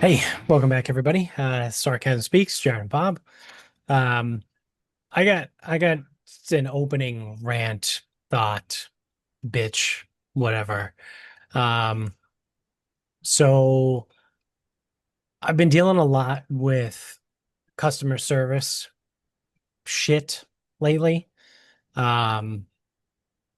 Hey, welcome back, everybody. Sarcasm Speaks, Jared and Bob. Um, I got an opening rant, thought, bitch, whatever. Um, so I've been dealing a lot with customer service shit lately. Um,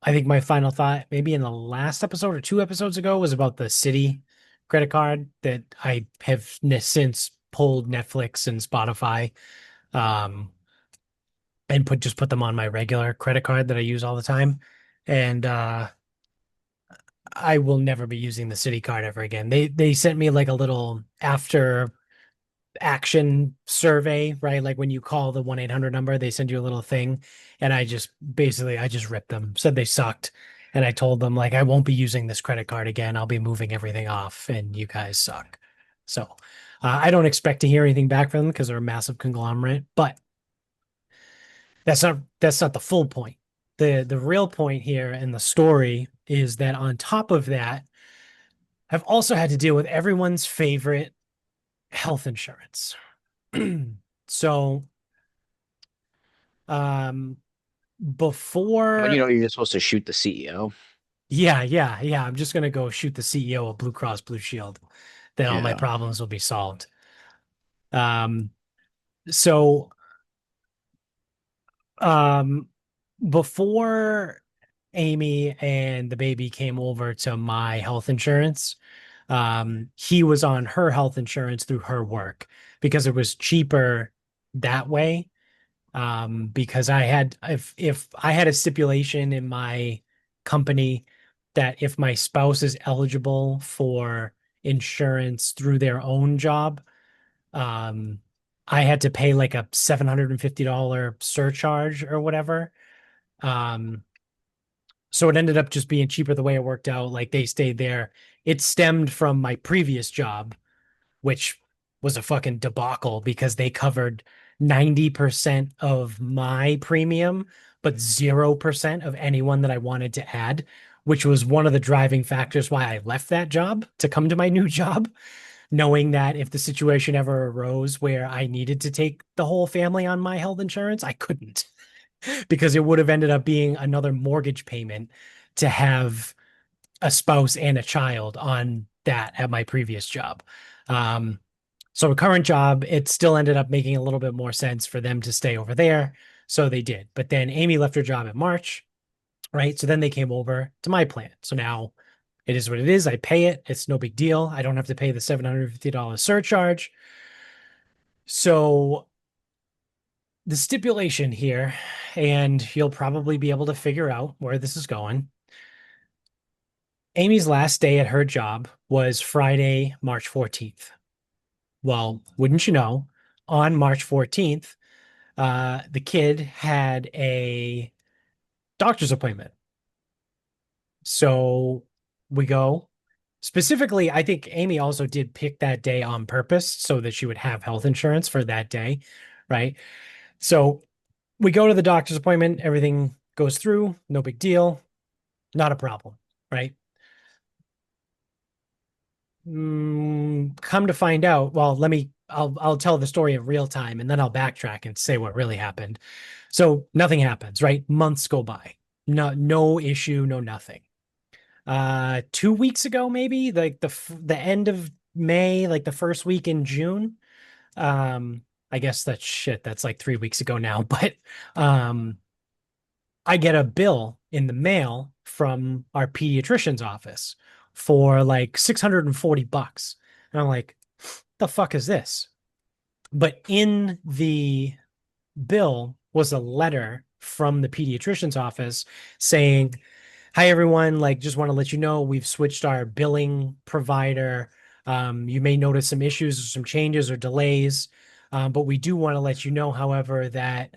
I think my final thought, maybe in the last episode or two episodes ago, was about the Citi credit card that I have since pulled Netflix and Spotify. Um, and put them on my regular credit card that I use all the time. And I will never be using the Citi card ever again. They sent me like a little after action survey, right? Like when you call the 1-800 number, they send you a little thing. And I just ripped them, said they sucked. And I told them like I won't be using this credit card again. I'll be moving everything off and you guys suck. So I don't expect to hear anything back from them because they're a massive conglomerate, but that's not the full point. The real point here in the story is that on top of that, I've also had to deal with everyone's favorite health insurance. So, um, Don't you before, know you're supposed to shoot the CEO? yeah, I'm just gonna go shoot the CEO of Blue Cross Blue Shield. Then all my Yeah. problems will be solved. Um, so, um, before Amy and the baby came over to my health insurance, he was on her health insurance through her work because it was cheaper that way. Because if I had a stipulation in my company that if my spouse is eligible for insurance through their own job, um, I had to pay like a $750 surcharge or whatever. Um, so it ended up just being cheaper the way it worked out. Like they stayed there. It stemmed from my previous job, which was a fucking debacle because they covered 90% of my premium, but 0% of anyone that I wanted to add, which was one of the driving factors why I left that job to come to my new job, knowing that if the situation ever arose where I needed to take the whole family on my health insurance, I couldn't because it would have ended up being another mortgage payment to have a spouse and a child on that at my previous job. Um, so a current job, it still ended up making a little bit more sense for them to stay over there. So they did. But then Amy left her job in March, right? So then they came over to my plan. So now it is what it is. I pay it. It's no big deal. I don't have to pay the $750 surcharge. So the stipulation here, and you'll probably be able to figure out where this is going. Amy's last day at her job was Friday, March 14th. Well, wouldn't you know, on March 14th, the kid had a doctor's appointment. So we go. Specifically, I think Amy also did pick that day on purpose so that she would have health insurance for that day, right? So we go to the doctor's appointment, everything goes through, no big deal, not a problem, right? Come to find out, well, I'll tell the story in real time and then I'll backtrack and say what really happened. So nothing happens, right? Months go by. No issue, no nothing. 2 weeks ago, maybe like the end of May, like the first week in June. Um, I guess that's shit. That's like 3 weeks ago now, but um, I get a bill in the mail from our pediatrician's office for like $640. And I'm like, the fuck is this? But in the bill was a letter from the pediatrician's office saying, hi everyone, like just want to let you know we've switched our billing provider. You may notice some issues or some changes or delays, but we do want to let you know, however, that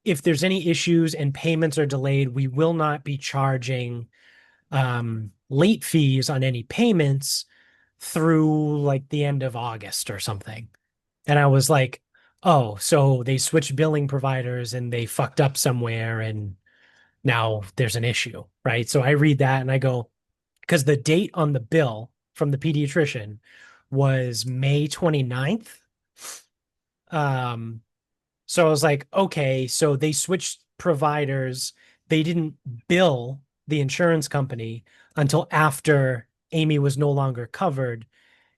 if there's any issues and payments are delayed, we will not be charging late fees on any payments through like the end of August or something. And I was like, oh, so they switched billing providers and they fucked up somewhere and now there's an issue, right? So I read that and I go, because the date on the bill from the pediatrician was May 29th. Um, so I was like, okay, so they switched providers. They didn't bill the insurance company until after Amy was no longer covered.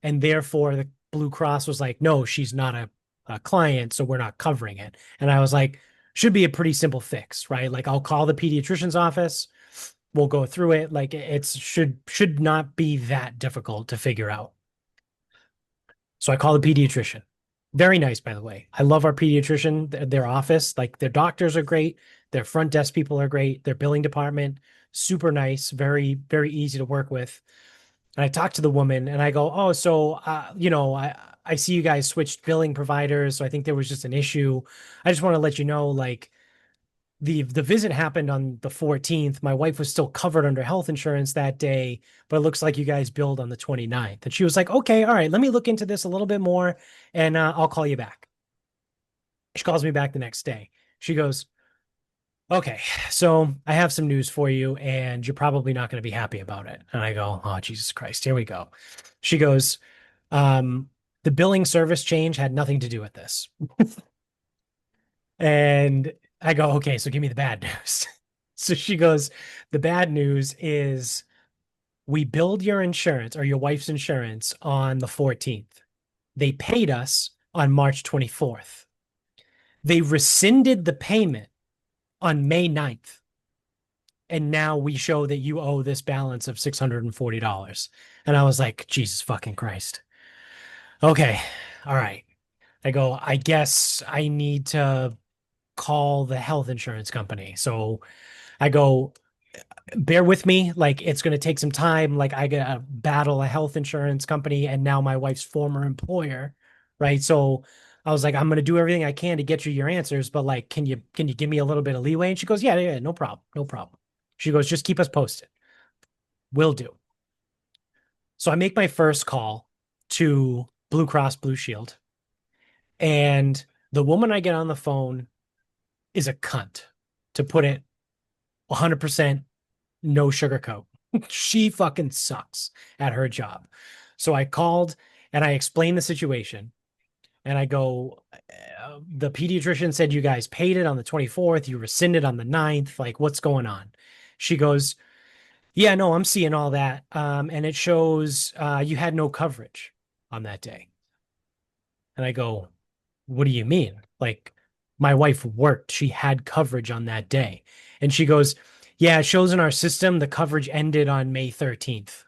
And therefore, the Blue Cross was like, no, she's not a client, so we're not covering it. And I was like, should be a pretty simple fix, right? Like, I'll call the pediatrician's office. We'll go through it. Like, it's should not be that difficult to figure out. So I call the pediatrician. Very nice, by the way. I love our pediatrician, their office. Like their doctors are great. Their front desk people are great. Their billing department, super nice, very, very easy to work with. And I talk to the woman and I go, oh, so, I see you guys switched billing providers. So I think there was just an issue. I just want to let you know, like, the visit happened on the 14th. My wife was still covered under health insurance that day, but it looks like you guys billed on the 29th. And she was like, okay, all right, let me look into this a little bit more and I'll call you back. She calls me back the next day. She goes, okay, so I have some news for you and you're probably not going to be happy about it. And I go, oh, Jesus Christ, here we go. She goes, um, the billing service change had nothing to do with this. And I go, okay, so give me the bad news. So she goes, the bad news is we billed your insurance or your wife's insurance on the 14th. They paid us on March 24th. They rescinded the payment on May 9th. And now we show that you owe this balance of $640. And I was like, Jesus fucking Christ. Okay. All right. I go, I guess I need to call the health insurance company. So I go, bear with me. Like, it's going to take some time. Like, I got to battle a health insurance company and now my wife's former employer. Right. So I was like, I'm going to do everything I can to get you your answers, but like, can you give me a little bit of leeway? And she goes, yeah, yeah, no problem. No problem. She goes, just keep us posted. Will do. So I make my first call to Blue Cross Blue Shield. And the woman I get on the phone is a cunt, to put it 100% no sugarcoat. She fucking sucks at her job. So I called and I explained the situation. And I go, the pediatrician said you guys paid it on the 24th. You rescinded on the 9th. Like, what's going on? She goes, yeah, no, I'm seeing all that. And it shows you had no coverage on that day. And I go, what do you mean? Like, my wife worked. She had coverage on that day. And she goes, yeah, it shows in our system the coverage ended on May 13th.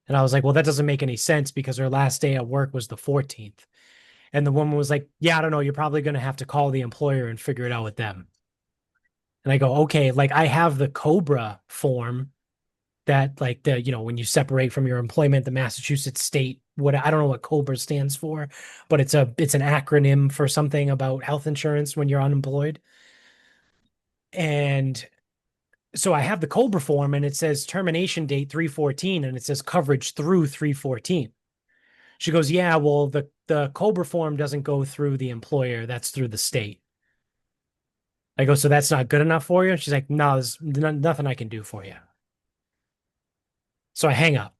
And I was like, well, that doesn't make any sense because her last day at work was the 14th. And the woman was like, yeah, I don't know. You're probably going to have to call the employer and figure it out with them. And I go, okay, like I have the COBRA form that like when you separate from your employment, the Massachusetts state, what I don't know what COBRA stands for, but it's an acronym for something about health insurance when you're unemployed. And so I have the COBRA form and it says termination date 314 and it says coverage through 314. She goes, yeah, well, the COBRA form doesn't go through the employer, that's through the state. I go, so that's not good enough for you? She's like, no, there's nothing I can do for you. So I hang up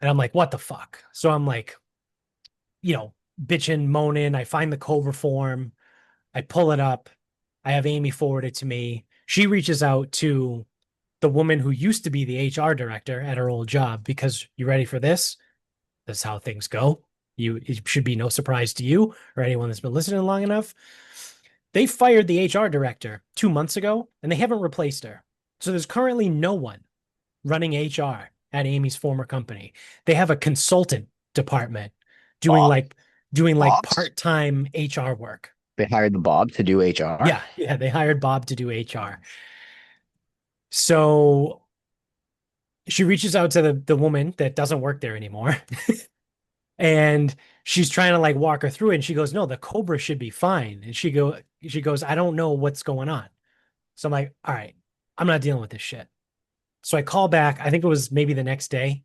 and I'm like, what the fuck? So I'm like, bitching, moaning. I find the COBRA form. I pull it up. I have Amy forward it to me. She reaches out to the woman who used to be the HR director at her old job because you ready for this? This is how things go. It should be no surprise to you or anyone that's been listening long enough. They fired the HR director 2 months ago and they haven't replaced her. So there's currently no one running HR at Amy's former company. They have a consultant department doing Bob. like doing like Bob's. part-time HR work. They hired the Bob to do HR. Yeah, yeah, they hired Bob to do HR. So she reaches out to the woman that doesn't work there anymore. And she's trying to like walk her through it. And she goes, no, the COBRA should be fine. And she goes, I don't know what's going on. So I'm like, all right, I'm not dealing with this shit. So I call back. I think it was maybe the next day.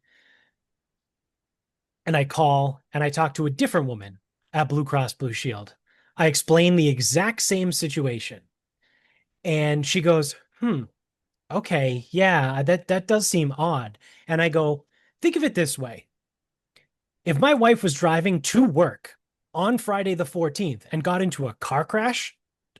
And I call and I talk to a different woman at Blue Cross Blue Shield. I explain the exact same situation. And she goes, okay, yeah, that does seem odd. And I go, think of it this way. If my wife was driving to work on Friday the 14th and got into a car crash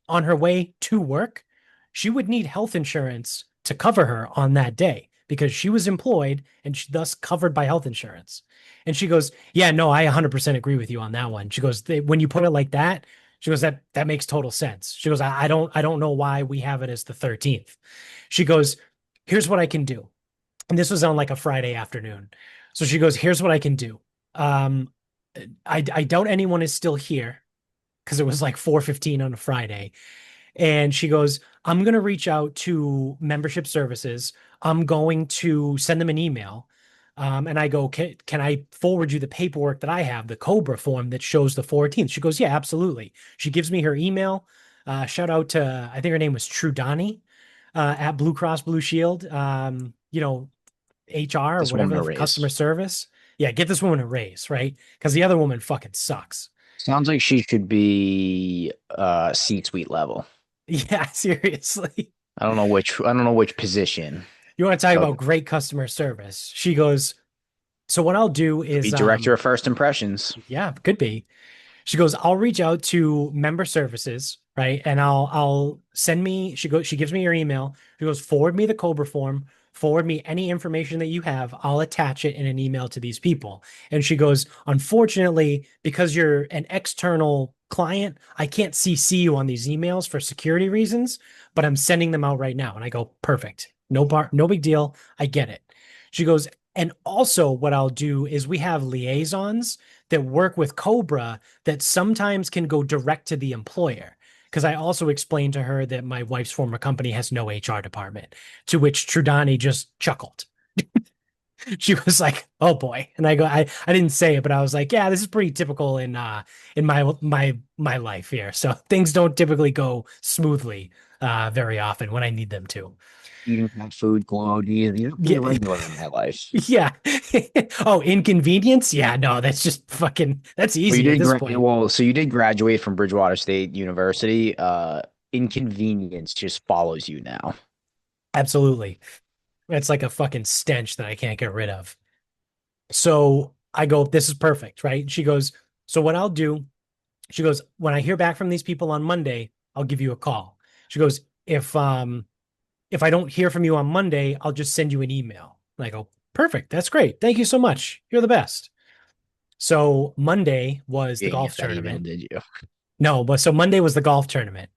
on her way to work, she would need health insurance to cover her on that day because she was employed and thus covered by health insurance. And she goes, "Yeah, no, I 100% agree with you on that one." She goes, "When you put it like that, she goes, that makes total sense." She goes, I don't know why we have it as the 13th." She goes, "Here's what I can do." And this was on like a Friday afternoon. So she goes, "Here's what I can do. Um, I doubt anyone is still here because it was like 4:15 on a Friday." And she goes, "I'm going to reach out to membership services. I'm going to send them an email." And I go, can I forward you the paperwork that I have, the Cobra form that shows the 14th?" She goes, "Yeah, absolutely." She gives me her email. Shout out to, I think her name was Trudani at Blue Cross Blue Shield, HR or This woman whatever, a customer raise. service. Yeah, get this woman a raise, right? Because the other woman fucking sucks. Sounds like she should be C-suite level. Yeah, seriously. I don't know which position. You want to talk So about great customer service? She goes, "So what I'll do could be is, director of first impressions. yeah, could be." She goes, "I'll reach out to member services, right? And I'll send me," she gives me your email. She goes, "Forward me the Cobra form, forward me any information that you have. I'll attach it in an email to these people." And she goes, "Unfortunately, because you're an external client, I can't CC you on these emails for security reasons, but I'm sending them out right now." And I go, "Perfect. No big deal. I get it." She goes, "And also what I'll do is we have liaisons that work with Cobra that sometimes can go direct to the employer." Because I also explained to her that my wife's former company has no HR department, to which Trudani just chuckled. She was like, "Oh boy." And I go, I didn't say it, but I was like, "Yeah, this is pretty typical in my life here. So things don't typically go smoothly very often when I need them to." Eating that food, glowy. These are pretty Yeah. regular in my life. Yeah. Oh, inconvenience? Yeah, no, that's just fucking, that's Well, you easy at did this point. so you did graduate from Bridgewater State University. Inconvenience just follows you now. Absolutely. It's like a fucking stench that I can't get rid of. So I go, "This is perfect," right? She goes, "So what I'll do," she goes, "when I hear back from these people on Monday, I'll give you a call." She goes, if I don't hear from you on Monday, I'll just send you an email." And I go, "Perfect. That's great. Thank you so much. You're the best." So Monday was You the didn't get golf that email, tournament. did you? No, but so Monday was the golf tournament.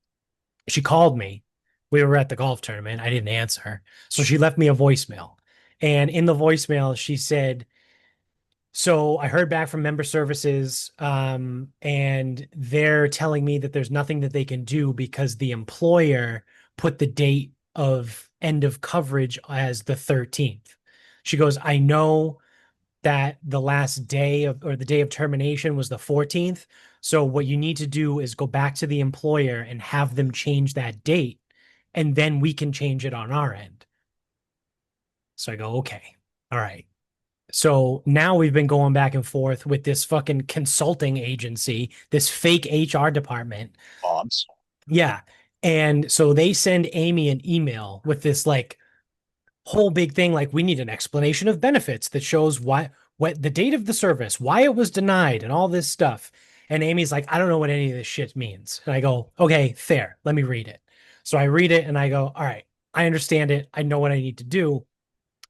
She called me. We were at the golf tournament. I didn't answer. So she left me a voicemail. And in the voicemail, she said, "So I heard back from member services, and they're telling me that there's nothing that they can do because the employer put the date of end of coverage as the 13th." She goes, "I know that the last day of, or the day of termination was the 14th. So what you need to do is go back to the employer and have them change that date, and then we can change it on our end." So I go, "Okay. All right." So now we've been going back and forth with this fucking consulting agency, this fake HR department. Bob's. Yeah. And so they send Amy an email with this like whole big thing, like, "We need an explanation of benefits that shows what the date of the service, why it was denied, and all this stuff." And Amy's like, "I don't know what any of this shit means." And I go, "Okay, fair. Let me read it." So I read it and I go, "All right, I understand it. I know what I need to do.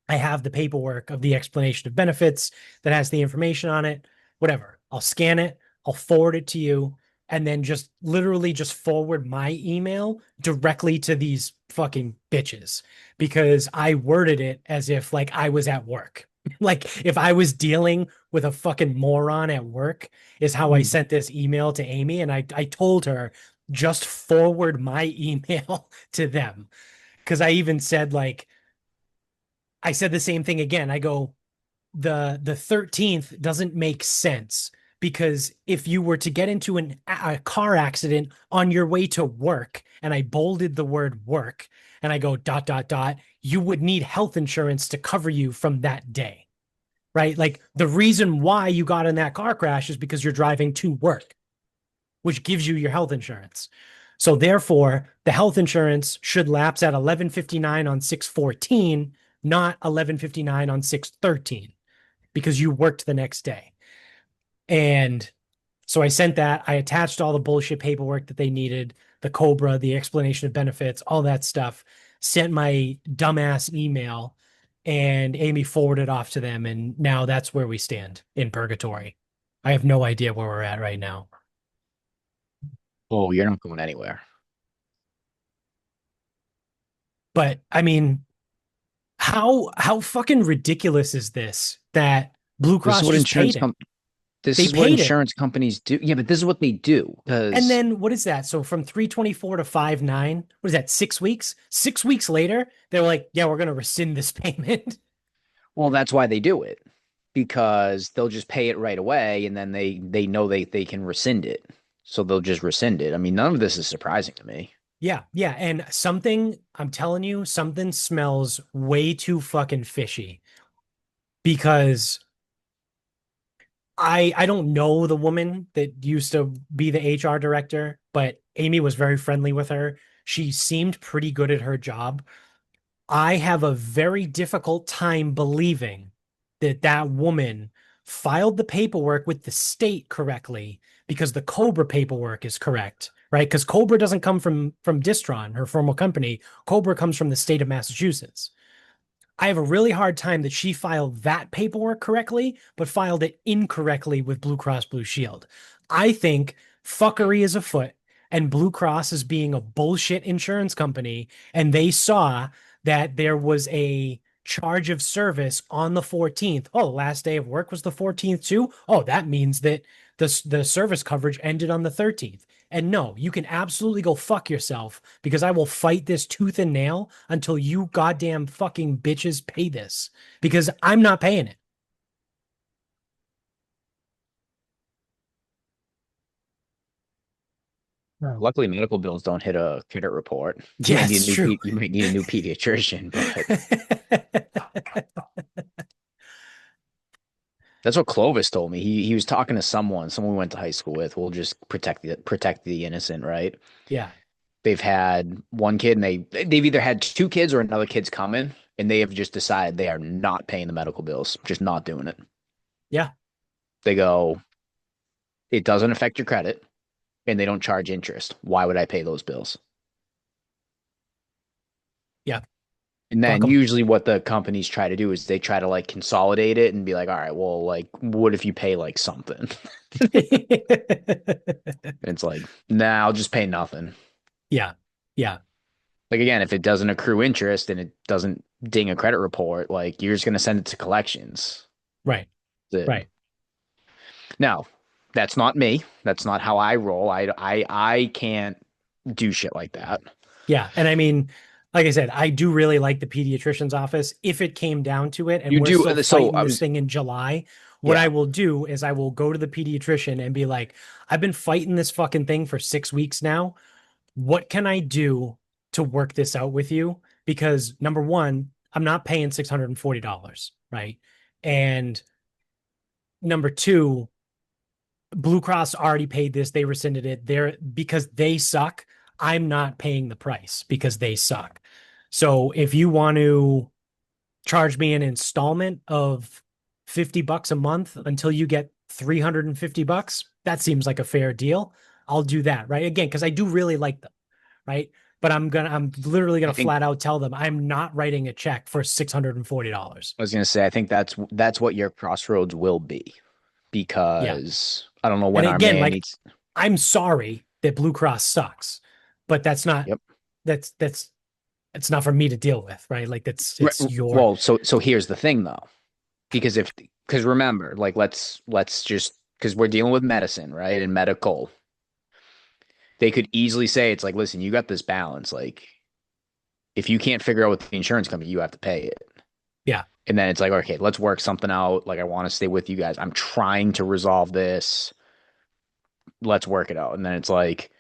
I have the paperwork of the explanation of benefits that has the information on it. Whatever. I'll scan it, I'll forward it to you, and then just literally just forward my email directly to these fucking bitches because I worded it as if like I was at work." Like if I was dealing with a fucking moron at work is how I Hmm. sent this email to Amy. And I told her, "Just forward my email to them." Because I even said like, I said the same thing again. I go, the 13th doesn't make sense because if you were to get into a car accident on your way to work, and I bolded the word work, and I go dot dot dot, you would need health insurance to cover you from that day, right? Like the reason why you got in that car crash is because you're driving to work, which gives you your health insurance. So therefore, the health insurance should lapse at 11:59 on 6/14, not 11:59 on 6/13, because you worked the next day. And so I sent that. I attached all the bullshit paperwork that they needed, the Cobra, the explanation of benefits, all that stuff. Sent my dumbass email, and Amy forwarded off to them. And now that's where we stand in purgatory. I have no idea where we're at right now. Oh, you're not going anywhere. But I mean, how fucking ridiculous is this that Blue This is Cross what just paid insurance it? com this They is what paid it. insurance companies do. Yeah, but this is what they do And because then what is that? So from 324 to 59, what is that? 6 weeks? 6 weeks later, they were like, yeah, we're going to rescind this payment. well, that's why they do it because they'll just pay it right away and then they know they can rescind it. So they'll just rescind it. I mean, none of this is surprising to me. Yeah, yeah. And something, I'm telling you, something smells way too fucking fishy because I don't know the woman that used to be the HR director, but Amy was very friendly with her. She seemed pretty good at her job. I have a very difficult time believing that that woman filed the paperwork with the state correctly because the Cobra paperwork is correct, right? Because Cobra doesn't come from Distron, her former company. Cobra comes from the state of Massachusetts. I have a really hard time that she filed that paperwork correctly, but filed it incorrectly with Blue Cross Blue Shield. I think fuckery is afoot, and Blue Cross is being a bullshit insurance company, and they saw that there was a charge of service on the 14th. Oh, last day of work was the 14th too. Oh, that means that the service coverage ended on the 13th. And no, you can absolutely go fuck yourself because I will fight this tooth and nail until you goddamn fucking bitches pay this because I'm not paying it. Luckily, medical bills don't hit a credit report. You Yeah, might need it's a new true. you might need a new pediatrician, but that's what Clovis told me. He was talking to someone we went to high school with. We'll just protect the innocent, right? Yeah, They've had one kid and they've either had two kids or another kid's coming, and they have just decided they are not paying the medical bills, just not doing it. yeah, They go, it doesn't affect your credit, and they don't charge interest. Why would I pay those bills? yeah. And Fuck then them. usually what the companies try to do is they try to like consolidate it and be like, all right, well, like, what if you pay like something? And it's like, nah, I'll just pay nothing. Yeah, yeah. Like again, if it doesn't accrue interest and it doesn't ding a credit report, like you're just gonna send it to collections. Right, That's it. right. Now, that's not me. That's not how I roll. I can't do shit like that. Yeah. And I mean, like I said, I do really like the pediatrician's office. If it came down to it and You we're do still so fighting I this was thing in July, what I yeah. will do is I will go to the pediatrician and be like, I've been fighting this fucking thing for 6 weeks now. What can I do to work this out with you? Because number one, I'm not paying $640, right? And number two, Blue Cross already paid this. They rescinded it. They're because they suck. I'm not paying the price because they suck. So if you want to charge me an installment of $50 a month until you get $350, that seems like a fair deal. I'll do that, right? Again, because I do really like them, right? But I'm literally I gonna think flat out tell them I'm not writing a check for $640. I was gonna say I think that's what your crossroads will be Yeah. because I don't know And when our again, man like needs. I'm sorry that Blue Cross sucks, but Yep. that's it's not for me to deal with, right? Like that's Right. it's your Well, so here's the thing though, because remember, like let's just because we're dealing with medicine, right? And medical, they could easily say it's like, listen, you got this balance. Like, if you can't figure out with the insurance company, you have to pay it. yeah, And then it's like, okay, let's work something out. Like, I want to stay with you guys. I'm trying to resolve this. Let's work it out. And then it's like,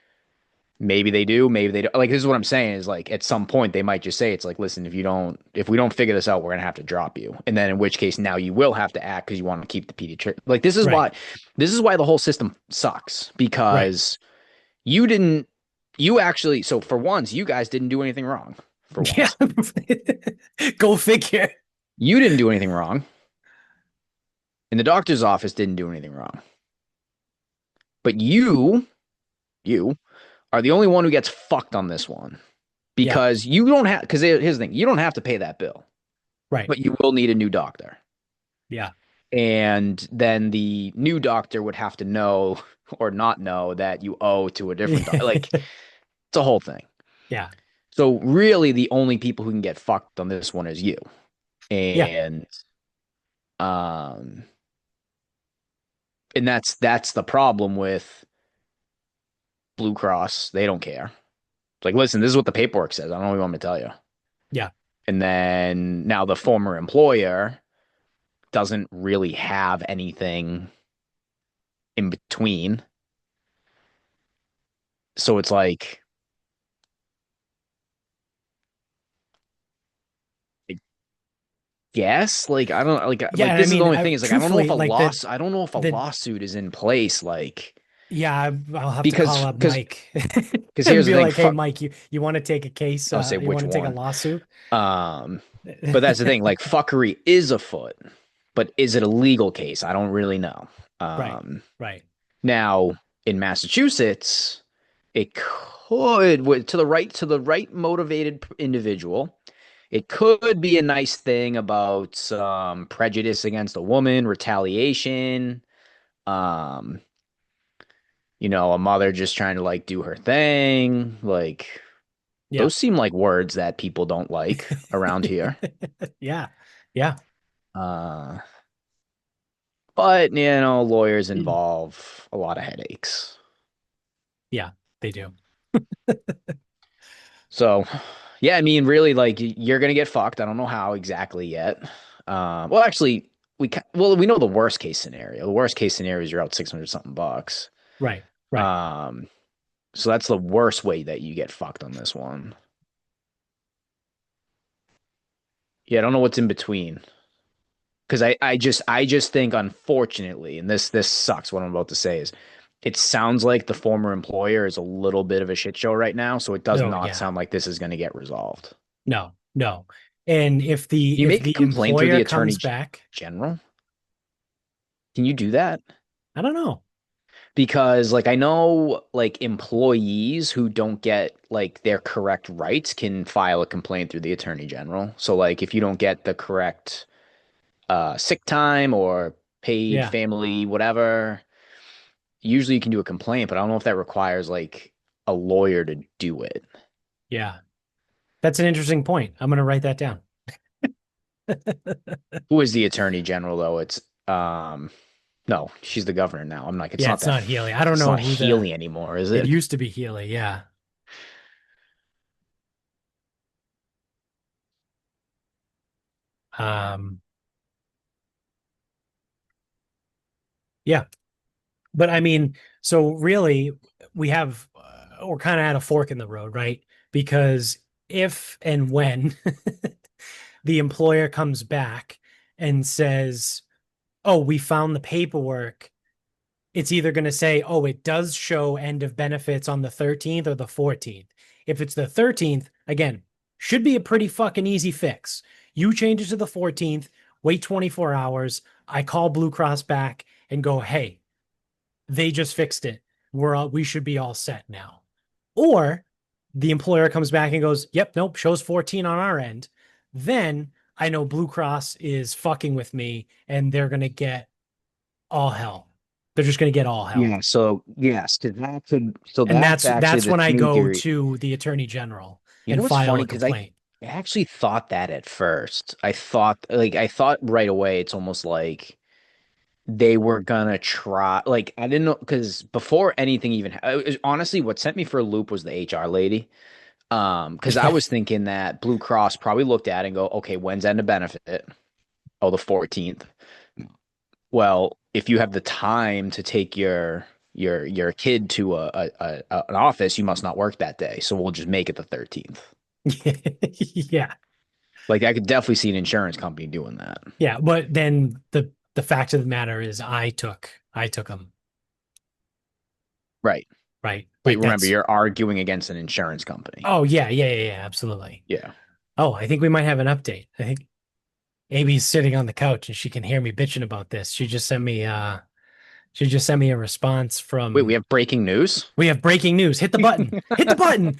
maybe they do, maybe they don't. Like, this is what I'm saying is like, at some point, they might just say, it's like, listen, if we don't figure this out, we're going to have to drop you. And then in which case, now you will have to act because you want to keep the pediatric. Like, right, this is why the whole system sucks right. because you didn't, you actually, so for once, you guys didn't do anything wrong for Yeah. once. Go figure. You didn't do anything wrong. And the doctor's office didn't do anything wrong. But you are the only one who gets fucked on this one Yeah. because you don't have, because here's the thing, you don't have to pay that bill, Right. but you will need a new doctor. Yeah. And then the new doctor would have to know or not know that you owe to a different doctor. Like, it's a whole thing. Yeah. So really the only people who can get fucked on this one is you. Yeah. And um and that's the problem with Blue Cross. They don't care. It's like, listen, this is what the paperwork says. I don't know what you want me to tell you. Yeah. And then now the former employer doesn't really have anything in between. So it's like, I guess, like, I don't like Yeah. I this is the mean, only thing is like, truthfully, like I don't know if a the, lawsuit is in place, like, yeah, I'll have to call because, up Mike because and here's the be thing, like, hey, fuck, Mike, you want to take a case? I'll say You which want to take a one. lawsuit? Um, but that's the thing, like, fuckery is afoot, but is it a legal case? I don't really know. Right. Um, Right. Now in Massachusetts, it could to the right motivated individual. It could be a nice thing about prejudice against a woman, retaliation, um, a mother just trying to like do her thing. Like Yeah. those seem like words that people don't like around here. Yeah. Yeah. Uh, but lawyers involve a lot of headaches. Yeah. They do. So, yeah, I mean, really, like you're gonna get fucked. I don't know how exactly yet. Well, actually, we know the worst case scenario. The worst case scenario is you're out 600 something bucks. Right. Right. Um, so that's the worst way that you get fucked on this one. Yeah, I don't know what's in between because I just think unfortunately, and this sucks. What I'm about to say is, it sounds like the former employer is a little bit of a shit show right now. So it does Oh, not yeah. sound like this is going to get resolved. No. No. And if the Can you if make a the complaint through employer the attorney comes back, general? Can you do that? I don't know. Because like I know like employees who don't get like their correct rights can file a complaint through the attorney general. So like if you don't get the correct sick time or paid Yeah. family whatever, usually you can do a complaint, but I don't know if that requires like a lawyer to do it. Yeah. That's an interesting point. I'm going to write that down. Who is the attorney general though? It's no, she's the governor now. I'm like Yeah, it's not Healy. I don't it's know not who the Healy anymore, is it it? used to be Healy. Yeah. Um, yeah. But I mean, so really, we're kind of at a fork in the road, right? Because if and when the employer comes back and says, "Oh, we found the paperwork," it's either going to say, "Oh, it does show end of benefits on the 13th or the 14th." If it's the 13th, again, should be a pretty fucking easy fix. You change it to the 14th, wait 24 hours. I call Blue Cross back and go, "Hey, they just fixed it. We should be all set now." Or the employer comes back and goes, "Yep, nope, shows 14 on our end." Then I know Blue Cross is fucking with me and they're going to get all hell. They're just going to get all hell. Yeah, so yes, so And that's actually that's the when I main go theory. to the attorney general You know and what's file funny? a Because I complaint. actually thought that at first. I thought right away it's almost like they were gonna try. Like I didn't know because before anything even honestly, what sent me for a loop was the HR lady. Because I Yeah. was thinking that Blue Cross probably looked at it and go, okay, when's end of benefit? Oh, the 14th. Well, if you have the time to take your kid to an office, you must not work that day. So we'll just make it the 13th. Yeah. Like I could definitely see an insurance company doing that. Yeah. But then the fact of the matter is I took them, Right. right? But Like remember, that's you're arguing against an insurance company. oh yeah, yeah, yeah, yeah, absolutely. Yeah. Oh, I think we might have an update. I think Amy's sitting on the couch and she can hear me bitching about this. She just sent me She just sent me a response Wait, we from, have breaking news? we have breaking news. Hit the button. Hit the button.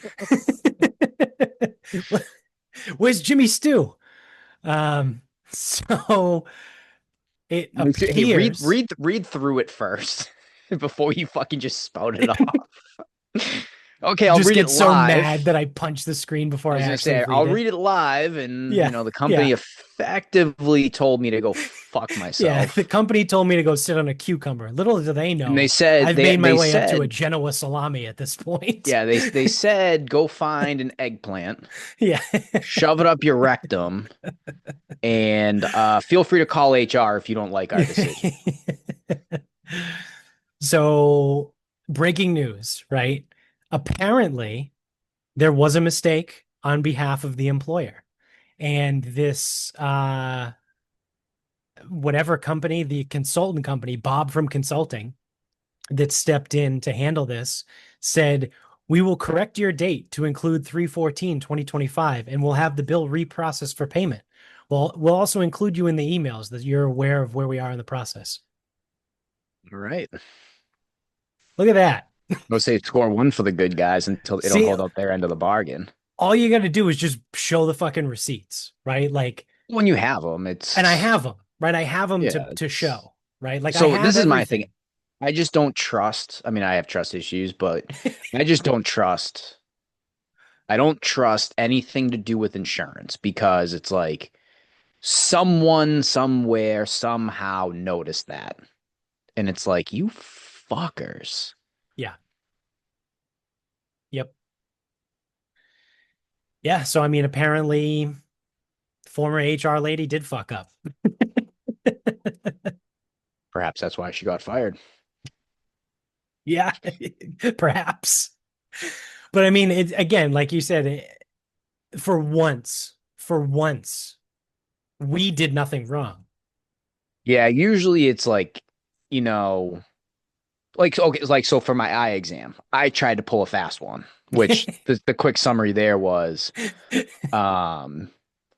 Where's Jimmy Stew? So it Hey, read appears, read read through it first before you fucking just spout it off. Okay, I'll just read it get so live. mad that I punch the screen before I I was gonna actually say read I'll it. read it live, and Yeah. the company Yeah. effectively told me to go fuck Yeah. The myself. company told me to go sit on a cucumber. Little do they And they know, said I've made my they way up to a said Genoa salami at this point. yeah, they said go find an eggplant, Yeah. shove it up your rectum, and feel free to call HR if you don't like our decision. So, breaking news, right? Apparently, there was a mistake on behalf of the employer. And this whatever company, the consultant company, Bob from Consulting, that stepped in to handle this, said, we will correct your date to include 3/14/2025, and we'll have the bill reprocessed for payment. Well, we'll also include you in the emails that you're aware of where we are in the process. All right. Look at that. Go say score one for the good guys until they don't See, hold up their end of the bargain. all you got to do is just show the fucking receipts, right? Like, When you have them, and I it's have them, right? I have them yeah. to It's show, right? Like I so have this is my thing. everything. I just don't trust. I mean, I have trust issues, but I just don't trust. I don't trust anything to do with insurance because it's like someone somewhere somehow noticed that. And it's like, you fuckers. Yeah. Yep. Yeah. So I mean, apparently, former HR lady did fuck up. Perhaps that's why she got fired. Yeah, perhaps. But I mean, it again, like you said, for once, we did nothing wrong. Yeah, usually it's like, you know, like okay, it's like so for my eye exam, I tried to pull a fast one, which the quick summary there was um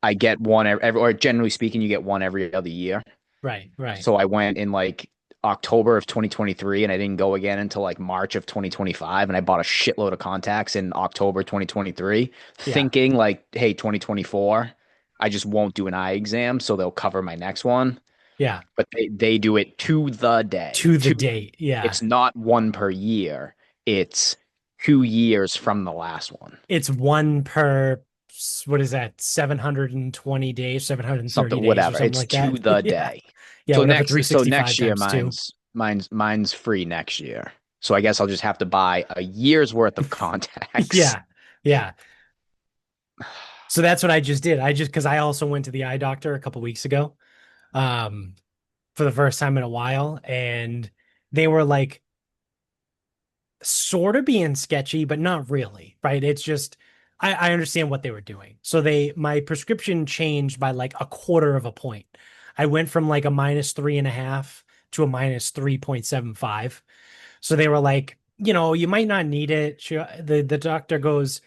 I get one every or generally speaking, you get one every other year. Right, right. So I went in like October of 2023 and I didn't go again until like March of 2025 and I bought a shitload of contacts in October 2023 Yeah, thinking like hey 2024 I just won't do an eye exam so they'll cover my next one yeah. but they do it to the day To the to date. Yeah. it's not one per year it's 2 years from the last one It's one per, what is that, 720 days, 730 something days or whatever something it's like to that. the Yeah. day. Yeah, So whatever, next 365 year times two. mine's free next year. So I guess I'll just have to buy a year's worth of contacts. Yeah. Yeah. So that's what I just did. I just because I also went to the eye doctor a couple weeks ago, um, for the first time in a while, and they were like sort of being sketchy, but not really, right? It's just I understand what they were doing. So my prescription changed by like a quarter of a point. I went from like a -3.5 to a -3.75. So they were like, you might not need it. The doctor goes,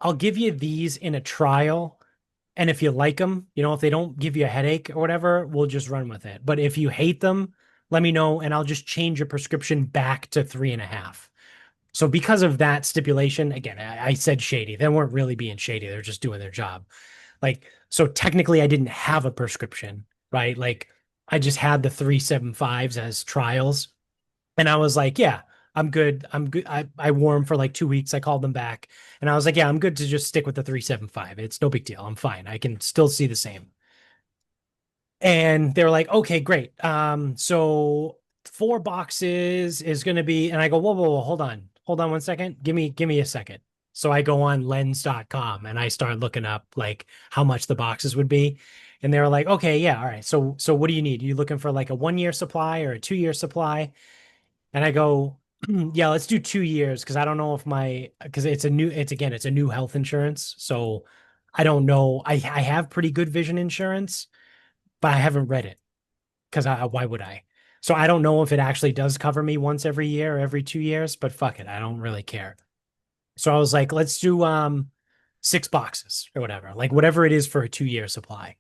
I'll give you these in a trial. And if you like them, if they don't give you a headache or whatever, we'll just run with it. But if you hate them, let me know and I'll just change your prescription back to 3.5. So because of that stipulation, again, I said shady. They weren't really being shady. They're just doing their job. Like, so technically I didn't have a prescription, right? Like I just had the 3.75s as trials. And I was like, yeah, I'm good. I'm good. I wore them for like 2 weeks. I called them back and I was like, yeah, I'm good to just stick with the 3.75. It's no big deal. I'm fine. I can still see the same. And they were like, okay, great. So 4 boxes is going to be, and I go, whoa, hold on 1 second. Give me a second. So I go on lens.com and I start looking up like how much the boxes would be. And they were like, okay, yeah, all right. So what do you need? Are you looking for like a 1 year supply or a 2 year supply? And I go, yeah, let's do 2 years because I don't know if because it's a new health insurance. So I don't know. I have pretty good vision insurance, but I haven't read it because why would I? So I don't know if it actually does cover me once every year or every 2 years, but fuck it. I don't really care. So I was like, let's do 6 boxes or whatever, like whatever it is for a 2 year supply.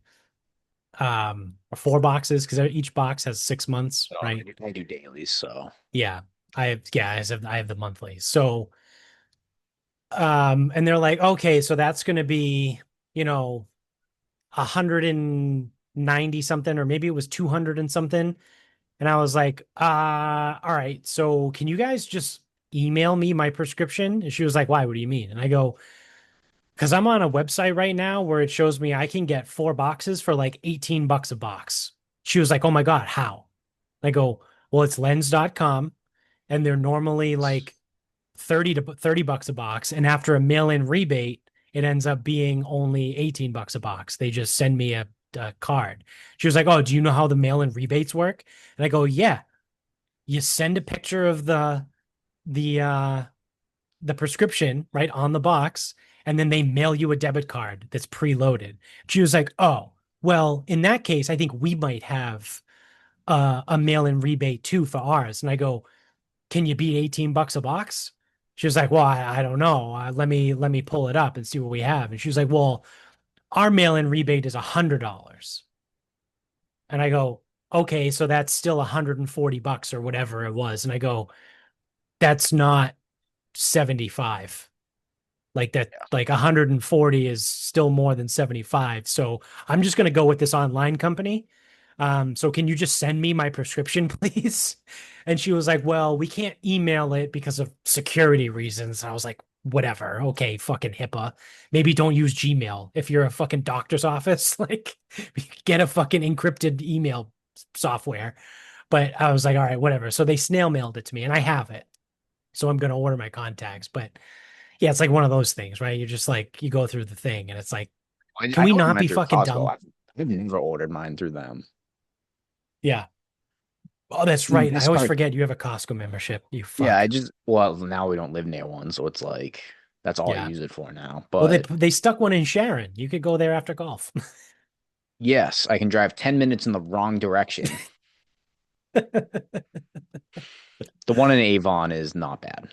or 4 boxes because each box has 6 months, Oh, right? I do dailies, so Yeah. I have the monthly. So and they're like, okay, so that's gonna be, you know, 190 something, or maybe it was 200 and something. And I was like, all right, so can you guys just email me my prescription? And she was like, why? What do you mean? And I go, because I'm on a website right now where it shows me I can get 4 boxes for like $18 a box. She was like, oh my God, how? I go, well, it's lens.com and they're normally like 30 to $30 a box. And after a mail-in rebate, it ends up being only $18 a box. They just send me a card. She was like, oh, do you know how the mail-in rebates work? And I go, yeah, you send a picture of the uh the prescription right on the box, and then they mail you a debit card that's preloaded. She was like, oh, well, in that case, I think we might have a mail-in rebate too for ours. And I go, can you beat $18 a box? She was like, well, I don't know. Let me pull it up and see what we have. And she was like, well, our mail-in rebate is $100. And I go, okay, so that's still $140 or whatever it was. And I go, that's not 75. Like that, yeah. like 140 is still more than 75. So I'm just going to go with this online company. So can you just send me my prescription, please? And she was like, well, we can't email it because of security reasons. I was like, whatever. Okay, fucking HIPAA. Maybe don't use Gmail if you're a fucking doctor's office. Like, get a fucking encrypted email software. But I was like, all right, whatever. So they snail mailed it to me and I have it. So I'm going to order my contacts. But yeah, it's like one of those things, right? You're just like, you go through the thing and it's like, can I we ordered not mine be through fucking Costco. dumb? I've never ordered mine through them. Yeah. Oh, that's And the right. I best always part, forget you have a Costco membership. You yeah, fuck. well, now we don't live near one, so it's like that's all I Yeah. use it for now. Well, they But they stuck one in Sharon. You could go there after golf. yes, I can drive 10 minutes in the wrong direction. The one in Avon is not bad.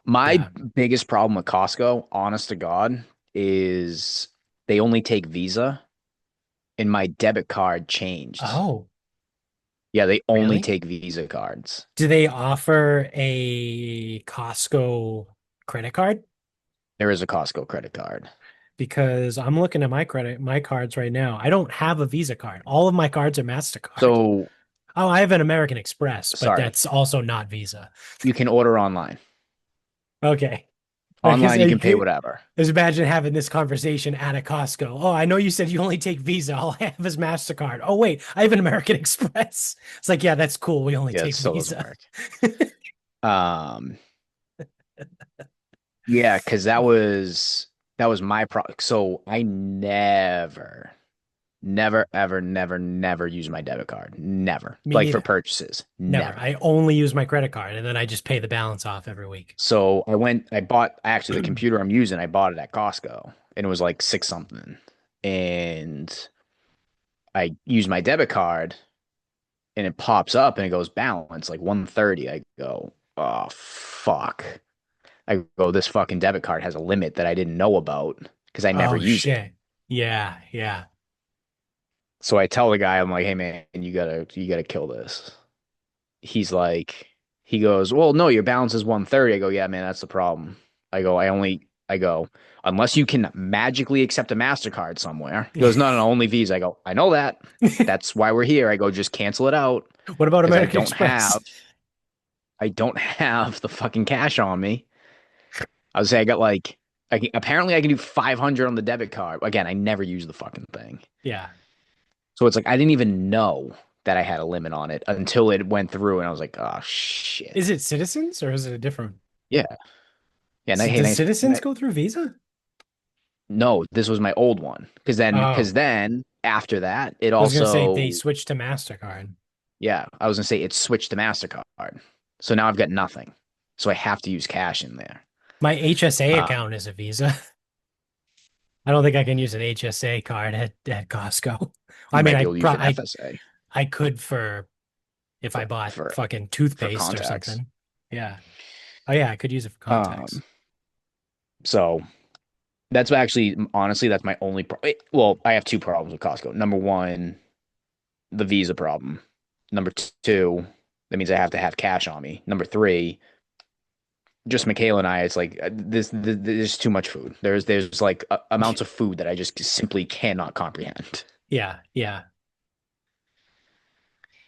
My Yeah. biggest problem with Costco, honest to God, is they only take Visa and my debit card changed. Oh, Yeah, they only really? take Visa cards. Do they offer a Costco credit card? There is a Costco credit card. Because I'm looking at my cards right now. I don't have a Visa card. All of my cards are MasterCard. So, Oh, I have an American Express, but sorry, that's also not Visa. you can order online. Okay. Because Online, you I can pay could whatever. just imagine having this conversation at a Costco. Oh, I know you said you only take Visa. All I have is MasterCard. Oh, wait, I have an American Express. It's like, yeah, that's cool. We only Yeah, it take still doesn't Visa. work. Um, yeah, because that was my product. So I never, ever, never use my debit card. Never. Me Like for neither. purchases. Never. Never. I only use my credit card and then I just pay the balance off every week. So I bought actually the computer I'm using, I bought it at Costco and it was like six something. And I use my debit card and it pops up and it goes balance like 130. I go, oh fuck. I go, this fucking debit card has a limit that I didn't know about because I never Oh, use it. shit. Yeah, yeah. So I tell the guy, I'm like, hey man, you gotta kill this. He's like, he goes, well, no, your balance is 130. I go, yeah, man, that's the problem. I go, unless you can magically accept a MasterCard somewhere. He goes, no, no, no, only Visa. I go, I know that. That's why we're here. I go, just cancel it out What about because American Express? I don't have the fucking cash on me. I would say I got like, apparently I can do 500 on the debit card. Again, I never use the fucking thing. Yeah. So it's like, I didn't even know that I had a limit on it until it went through and I was like, oh shit. Is it Citizens or is it a different? Yeah. Yeah. So Hey, does nice. Citizens go through Visa? No, this was my old one. Because Oh, then after that, it I was gonna say they also, switched to MasterCard. yeah, I was gonna say it switched to MasterCard. So now I've got nothing. So I have to use cash in there. My HSA Uh, account is a Visa. I don't think I can use an HSA card at Costco. you I mean, might be able to use an FSA I could for if I bought for fucking for toothpaste or contacts. something. Yeah. Oh yeah, I could use it for contacts. Um, so that's actually honestly that's my only well, I have two problems with Costco. Number one, the visa problem. Number two, that means I have to have cash on me. Number three, just Michaela and I, it's like this there's too much food. There's like amounts of food that I just simply cannot comprehend. Yeah, yeah.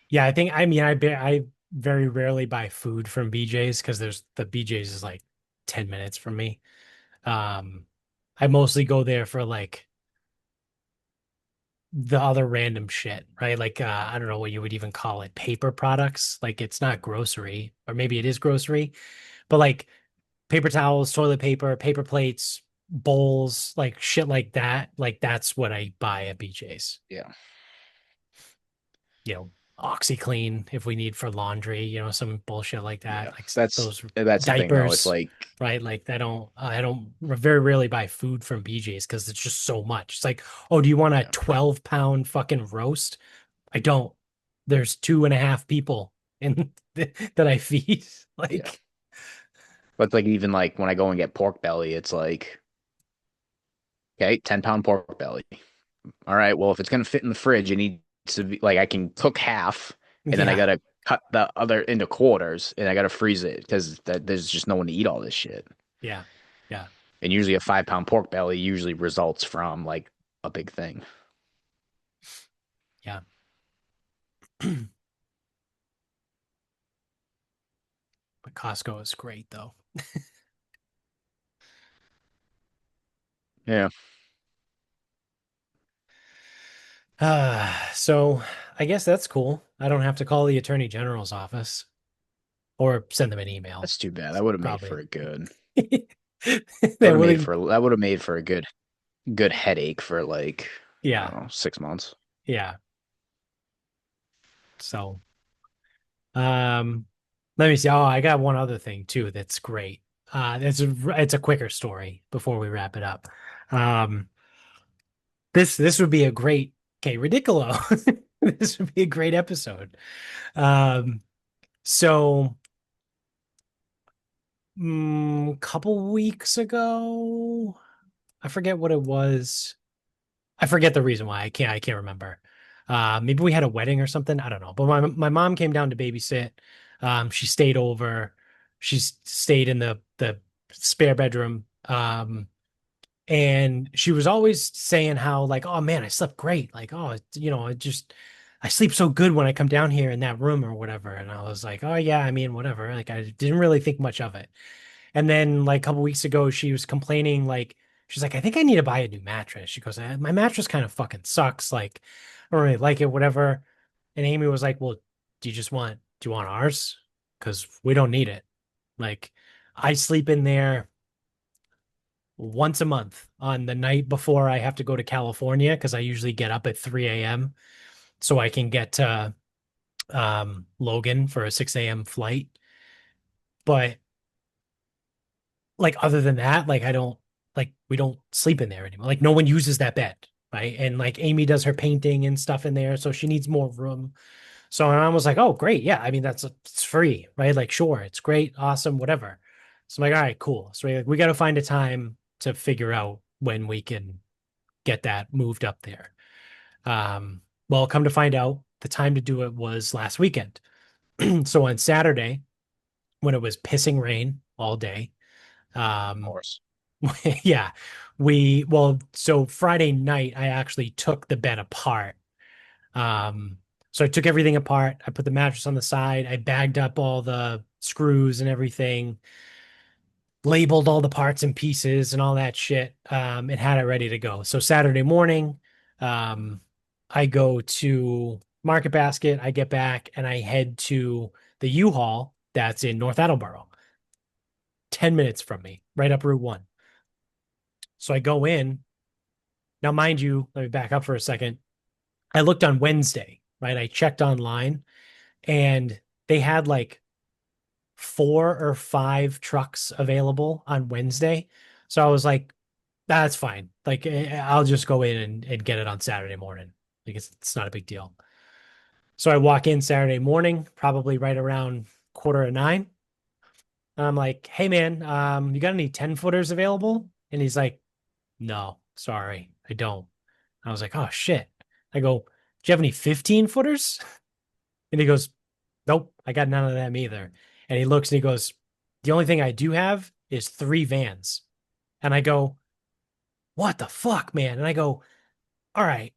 Yeah, I mean I very rarely buy food from BJ's because there's the BJ's is like 10 minutes from me. Um I mostly go there for like the other random shit, right? Like I don't know what you would even call it, paper products. Like it's not grocery, or maybe it is grocery, but like paper towels, toilet paper, paper plates, bowls, like shit like that. Like that's what I buy at BJ's. Yeah, You know, OxyClean if we need for laundry, some bullshit like that. yeah. Like That's those that's the thing though. It's diapers, like right? Like I don't very rarely buy food from BJ's because it's just so much. It's like, oh, do you want a yeah, 12-pound fucking roast? I don't. There's 2.5 people in that I feed. yeah. Like, But like even like when I go and get pork belly, it's like okay, 10-pound pork belly. All right, well if it's gonna fit in the fridge, it needs to be like I can cook half, and then I yeah, gotta cut the other into quarters, and I gotta freeze it because there's just no one to eat all this shit. yeah, yeah, And usually a 5-pound pork belly usually results from like a big thing. yeah. But Costco is great though. Yeah, So I guess that's cool. I don't have to call the Attorney General's office or send them an email. that's too bad. That would have made for Probably. a good. They wouldn't. That would have made for a good headache for like I Yeah, don't know 6 months. yeah. So, um, let me see. Oh, I got one other thing too that's great. It's a quicker story before we wrap it up. Um, this would be a great okay, ridicolo. This would be a great episode. So couple weeks ago, I forget what it was. I forget the reason why. I can't remember. Maybe we had a wedding or something. I don't know. But my mom came down to babysit. She stayed over. She stayed in the spare bedroom. And she was always saying how like, oh man, I slept great. Like, oh, I sleep so good when I come down here in that room or whatever. And I was like, oh yeah, I mean, whatever. Like I didn't really think much of it. And then like a couple weeks ago, she was complaining, like, she's like, I think I need to buy a new mattress. She goes, my mattress kind of fucking sucks. Like, I don't really like it, whatever. And Amy was like, well, do you want ours? Because we don't need it. Like, I sleep in there once a month on the night before I have to go to California because I usually get up at 3 a.m. so I can get to Logan for a 6 a.m. flight. But like other than that, like I don't like we don't sleep in there anymore. Like no one uses that bed, right? And like Amy does her painting and stuff in there, so she needs more room. So my mom was like, "Oh, great, yeah. I mean, it's free, right? Like, sure, it's great, awesome, whatever." So I'm like, "All right, cool." So we got to find a time to figure out when we can get that moved up there. Well, come to find out, the time to do it was last weekend. So on Saturday, when it was pissing rain all day, Of um, course. yeah, so Friday night, I actually took the bed apart. Um, so I took everything apart. I put the mattress on the side. I bagged up all the screws and everything, labeled all the parts and pieces and all that shit, and had it ready to go. So Saturday morning, um, I go to Market Basket. I get back and I head to the U-Haul that's in North Attleboro, 10 minutes from me, right up Route 1. So I go in. Now, mind you, let me back up for a second. I looked on Wednesday, right? I checked online and they had like 4 or 5 trucks available on Wednesday. So I was like, that's fine. Like I'll just go in and get it on Saturday morning because it's not a big deal. So I walk in Saturday morning, probably right around 8:45. And I'm like, hey man, you got any 10 footers available? And he's like, no, sorry, I don't. I was like, oh shit. I go, Do you have any 15 footers? And he goes, nope, I got none of them either. And he looks and he goes, the only thing I do have is 3 vans. And I go, what the fuck, man? And I go, all right,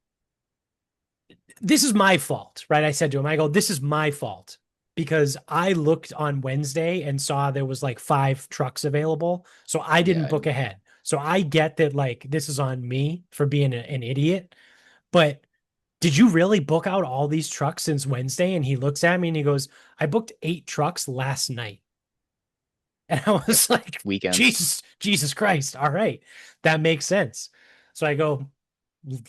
this is my fault, right? I said to him, I go, this is my fault because I looked on Wednesday and saw there was like 5 trucks available. So I didn't Yeah. book ahead. So I get that like this is on me for being an idiot. But did you really book out all these trucks since Wednesday? And he looks at me and he goes, I booked 8 trucks last night. And I Yep. was like, Weekends. Jesus Christ. All right. That makes sense. So I go,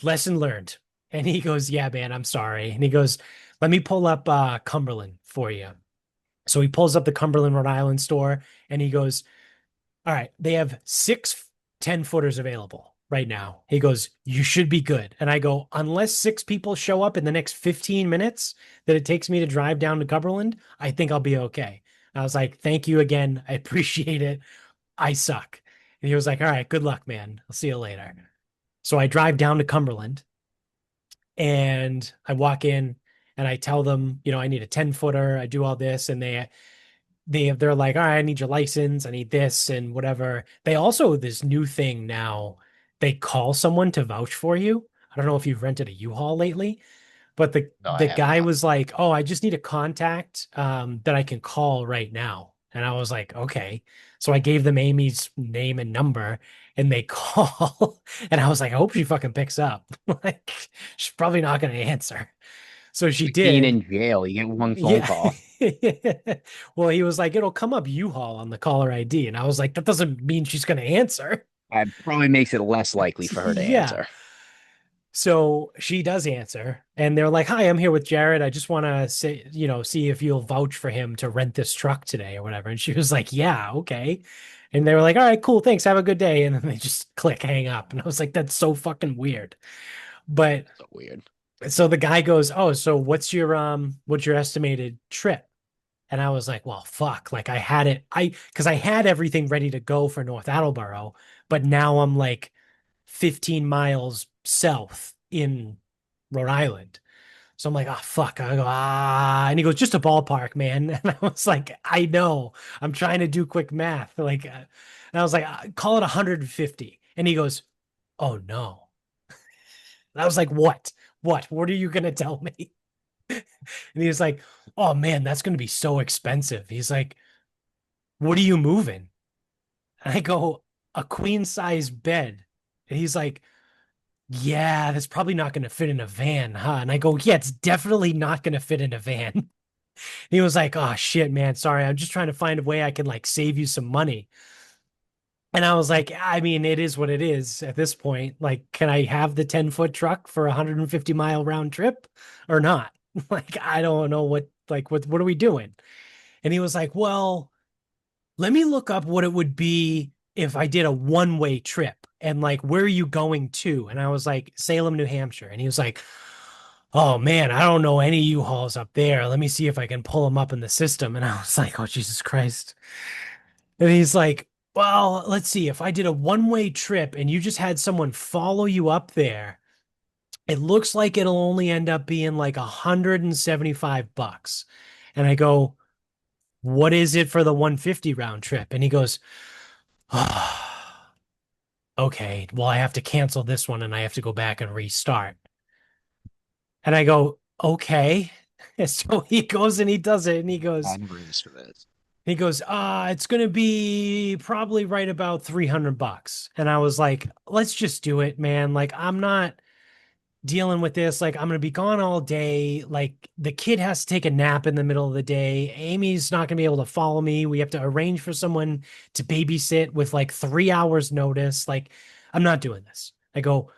lesson learned. And he goes, yeah, man, I'm sorry. And he goes, let me pull up Cumberland for you. So he pulls up the Cumberland, Rhode Island store and he goes, all right, they have 6 10-footers available right now. He goes, you should be good. And I go, unless 6 people show up in the next 15 minutes that it takes me to drive down to Cumberland, I think I'll be okay. I was like, thank you again. I appreciate it. I suck. And he was like, all right, good luck, man. I'll see you later. So I drive down to Cumberland and I walk in and I tell them, I need a 10-footer. I do all this. And they're like, all right, I need your license, I need this and whatever. They also this new thing now, they call someone to vouch for you. I don't know if you've rented a U-Haul lately, but the No, I the have guy not. was like, "Oh, I just need a contact that I can call right now." And I was like, "Okay." So I gave them Amy's name and number and they call and I was like, "I hope she fucking picks up." Like she's probably not going to answer. So she Like being did. in jail, you get one phone Yeah. call. Well, he was like, it'll come up U-Haul on the caller ID. And I was like, that doesn't mean she's going to answer. That probably makes it less likely for her to Yeah. answer. So she does answer. And they're like, hi, I'm here with Jared. I just want to say, see if you'll vouch for him to rent this truck today or whatever. And she was like, yeah, okay. And they were like, all right, cool. Thanks. Have a good day. And then they just click, hang up. And I was like, that's so fucking weird. But So weird. so the guy goes, oh, so what's your estimated trip? And I was like, well, fuck. Like I had it, because I had everything ready to go for North Attleboro, but now I'm like 15 miles south in Rhode Island. So I'm like, oh, fuck. I go, and he goes, just a ballpark, man. And I was like, I know. I'm trying to do quick math. Like, and I was like, call it 150. And he goes, oh, no. And I was like, what? What are you going to tell me? And he was like, oh, man, that's going to be so expensive. He's like, what are you moving? And I go, a queen size bed. And he's like, yeah, that's probably not going to fit in a van, huh? And I go, yeah, it's definitely not going to fit in a van. And he was like, oh shit, man, sorry. I'm just trying to find a way I can like save you some money. And I was like, I mean, it is what it is at this point. Like, can I have the 10-foot truck for a 150-mile round trip or not? Like, I don't know what are we doing? And he was like, well, let me look up what it would be if I did a one-way trip and like where are you going to? And I was like, Salem, New Hampshire. And he was like, oh man, I don't know any U-Hauls up there. Let me see if I can pull them up in the system. And I was like, oh Jesus Christ. And he's like, well, let's see. If I did a one-way trip and you just had someone follow you up there, it looks like it'll only end up being like $175. And I go, what is it for the 150 round trip? And he goes, oh, okay, well, I have to cancel this one and I have to go back and restart. And I go, okay. So he goes and he does it and I never asked for this. he goes, it's gonna be probably right about $300. And I was like, let's just do it, man. Like, I'm not dealing with this. Like, I'm gonna be gone all day. Like, the kid has to take a nap in the middle of the day. Amy's not gonna be able to follow me. We have to arrange for someone to babysit with like 3 hours notice. Like, I'm not doing this. I go,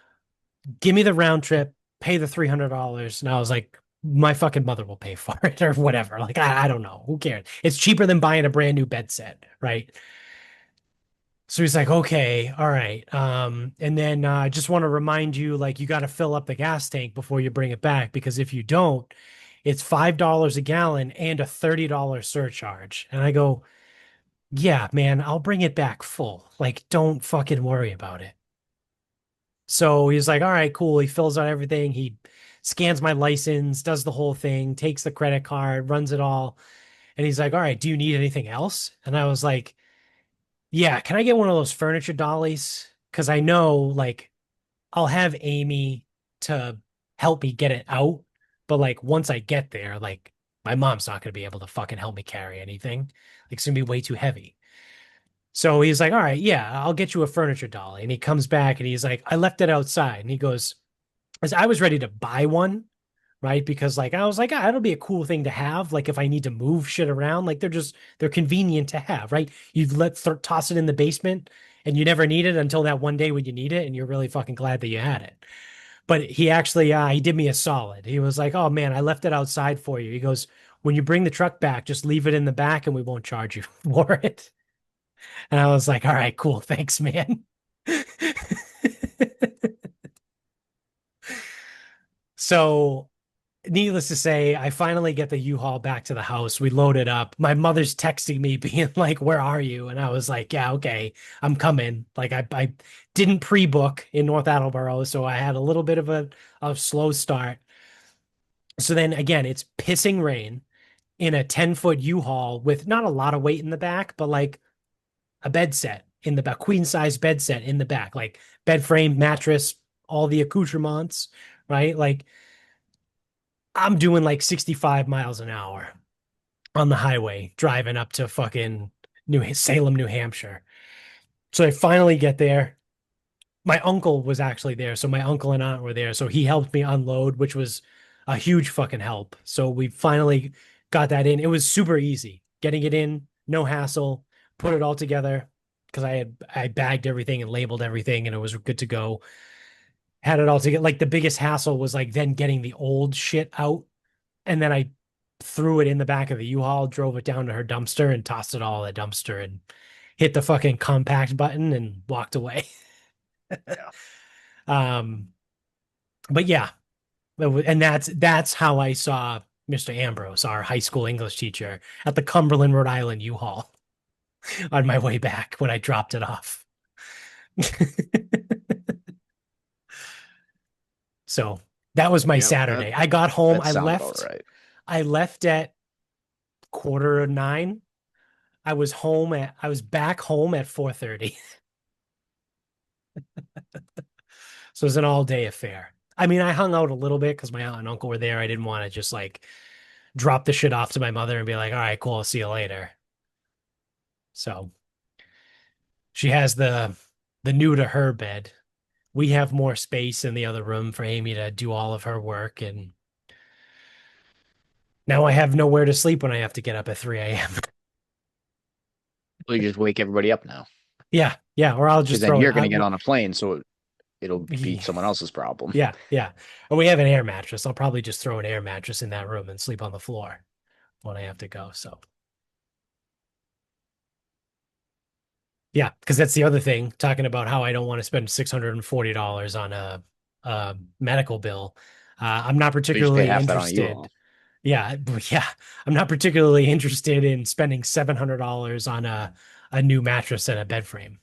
give me the round trip, pay the $300. And I was like, my fucking mother will pay for it or whatever. Like, I don't know. Who cares? It's cheaper than buying a brand new bed set, right? So he's like, okay, all right. And then I just want to remind you, like, you got to fill up the gas tank before you bring it back because if you don't, it's $5 a gallon and a $30 surcharge. And I go, yeah, man, I'll bring it back full. Like, don't fucking worry about it. So he's like, all right, cool. He fills out everything. He scans my license, does the whole thing, takes the credit card, runs it all. And he's like, "All right, do you need anything else?" And I was like, "Yeah, can I get one of those furniture dollies? Because I know like I'll have Amy to help me get it out, but like once I get there, like my mom's not gonna be able to fucking help me carry anything. Like it's gonna be way too heavy." So he's like, "All right, yeah, I'll get you a furniture dolly." And he comes back and he's like, "I left it outside." And he goes, as I was ready to buy one, right? Because like I was like, ah, it'll be a cool thing to have. Like if I need to move shit around, like they're convenient to have, right? You toss it in the basement and you never need it until that one day when you need it, and you're really fucking glad that you had it. But he actually he did me a solid. He was like, "Oh man, I left it outside for you." He goes, "When you bring the truck back, just leave it in the back and we won't charge you for it." And I was like, "All right, cool. Thanks, man." So, needless to say, I finally get the U-Haul back to the house. We load it up. My mother's texting me, being like, "Where are you?" And I was like, "Yeah, okay, I'm coming." Like, I didn't pre-book in North Attleboro, so I had a little bit of a slow start. So then again, it's pissing rain in a 10-foot U-Haul with not a lot of weight in the back, but like a bed set in the back, queen size bed set in the back, like bed frame, mattress, all the accoutrements, right? Like I'm doing like 65 miles an hour on the highway driving up to fucking New Salem, New Hampshire. So I finally get there. My uncle was actually there. So my uncle and aunt were there. So he helped me unload, which was a huge fucking help. So we finally got that in. It was super easy getting it in, no hassle, put it all together because I bagged everything and labeled everything and it was good to go. Had it all together. Like the biggest hassle was like then getting the old shit out, and then I threw it in the back of the U-Haul, drove it down to her dumpster and tossed it all in the dumpster and hit the fucking compact button and walked away. Yeah. Um, but yeah, and that's how I saw Mr. Ambrose, our high school English teacher, at the Cumberland, Rhode Island U-Haul on my way back when I dropped it off. So that was my Yep. That Saturday. I got home. that sounds about right. I left at 8:45. I was back home at 4:30. So it was an all day affair. I mean, I hung out a little bit because my aunt and uncle were there. I didn't want to just like drop the shit off to my mother and be like, "All right, cool, I'll see you later." So she has the new to her bed. We have more space in the other room for Amy to do all of her work, and now I have nowhere to sleep when I have to get up at 3 a.m. Well, you just wake everybody up now, Yeah, yeah, or I'll because just then throw it you're going to out. get on a plane, so it'll be Yeah, someone else's problem. yeah, yeah. Or we have an air mattress. I'll probably just throw an air mattress in that room and sleep on the floor when I have to go. So yeah, because that's the other thing, talking about how I don't want to spend $640 on a medical bill. I'm not So you just pay particularly half that on a interested. U-Haul. Yeah, yeah, I'm not particularly interested in spending $700 on a new mattress and a bed frame.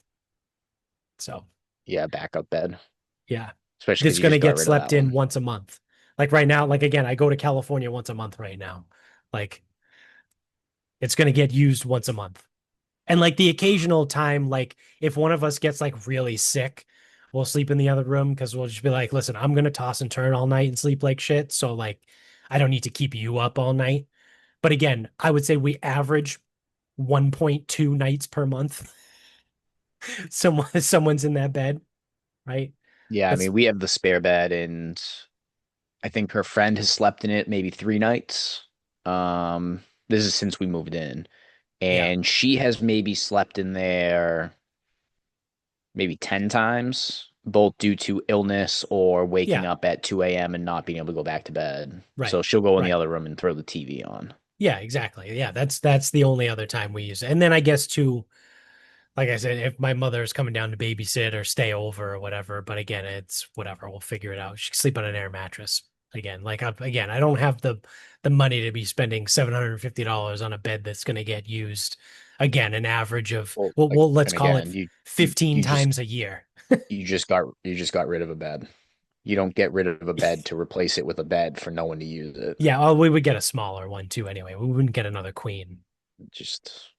So Yeah, backup bed, yeah, especially because that's you going to just got get rid of slept that in one. once a month. Like right now, like again, I go to California once a month right now. Like it's going to get used once a month. And like the occasional time, like if one of us gets like really sick, we'll sleep in the other room because we'll just be like, "Listen, I'm gonna toss and turn all night and sleep like shit. So like I don't need to keep you up all night." But again, I would say we average 1.2 nights per month. Someone's in that bed, right? Yeah, I That's mean, we have the spare bed, and I think her friend has slept in it maybe 3 nights. This is since we moved in, yeah, and she has maybe slept in there maybe 10 times, both due to illness or waking yeah, up at 2 a.m. and not being able to go back to bed. right, So she'll go in the right. other room and throw the TV on. Yeah, exactly. Yeah, that's the only other time we use it. And then I guess too, like I said, if my mother's coming down to babysit or stay over or whatever, but again, it's whatever. We'll figure it out. She can sleep on an air mattress. Again, again, I don't have the money to be spending $750 on a bed that's going to get used again, an average of Well, like, let's and call it again, you 15 you just times a year. you just got rid of a bed. You don't get rid of a bed to replace it with a bed for no one to use it. Yeah, oh, we would get a smaller one too anyway. We wouldn't get another queen. Just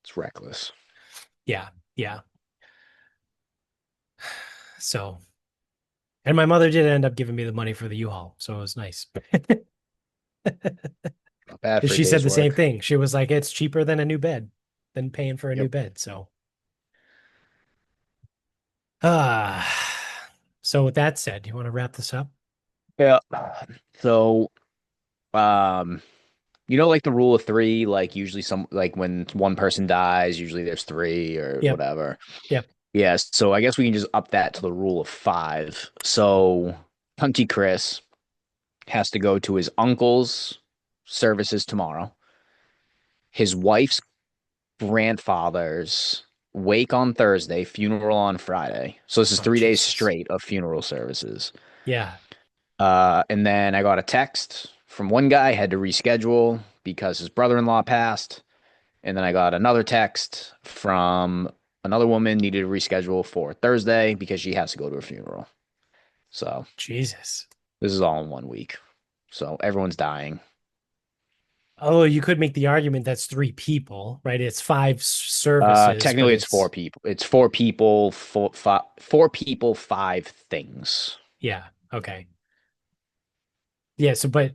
it's reckless. Yeah, yeah. So, and my mother did end up giving me the money for the U-Haul, so it was nice. Not bad for a She said day's the same work. thing. She was like, it's cheaper than a new bed, than paying for a new Yep. bed. So, ah, so with that said, you want to wrap this up? Yeah. So, um, like the rule of three, like usually like when one person dies, usually there's three or Yep, whatever. yep. Yes. So I guess we can just up that to the rule of five. So Hunty Chris has to go to his uncle's services tomorrow, his wife's grandfather's wake on Thursday, funeral on Friday. So this is Oh, 3 days Jesus. straight of funeral services. Yeah. And then I got a text from one guy, had to reschedule because his brother-in-law passed. And then I got another text from another woman, needed to reschedule for Thursday because she has to go to a funeral. So Jesus. this is all in 1 week. So everyone's dying. Oh, you could make the argument that's three people, right? It's five services, but Technically it's four it's, people. It's four people, four people, five things. yeah. Okay. Yeah. So, but,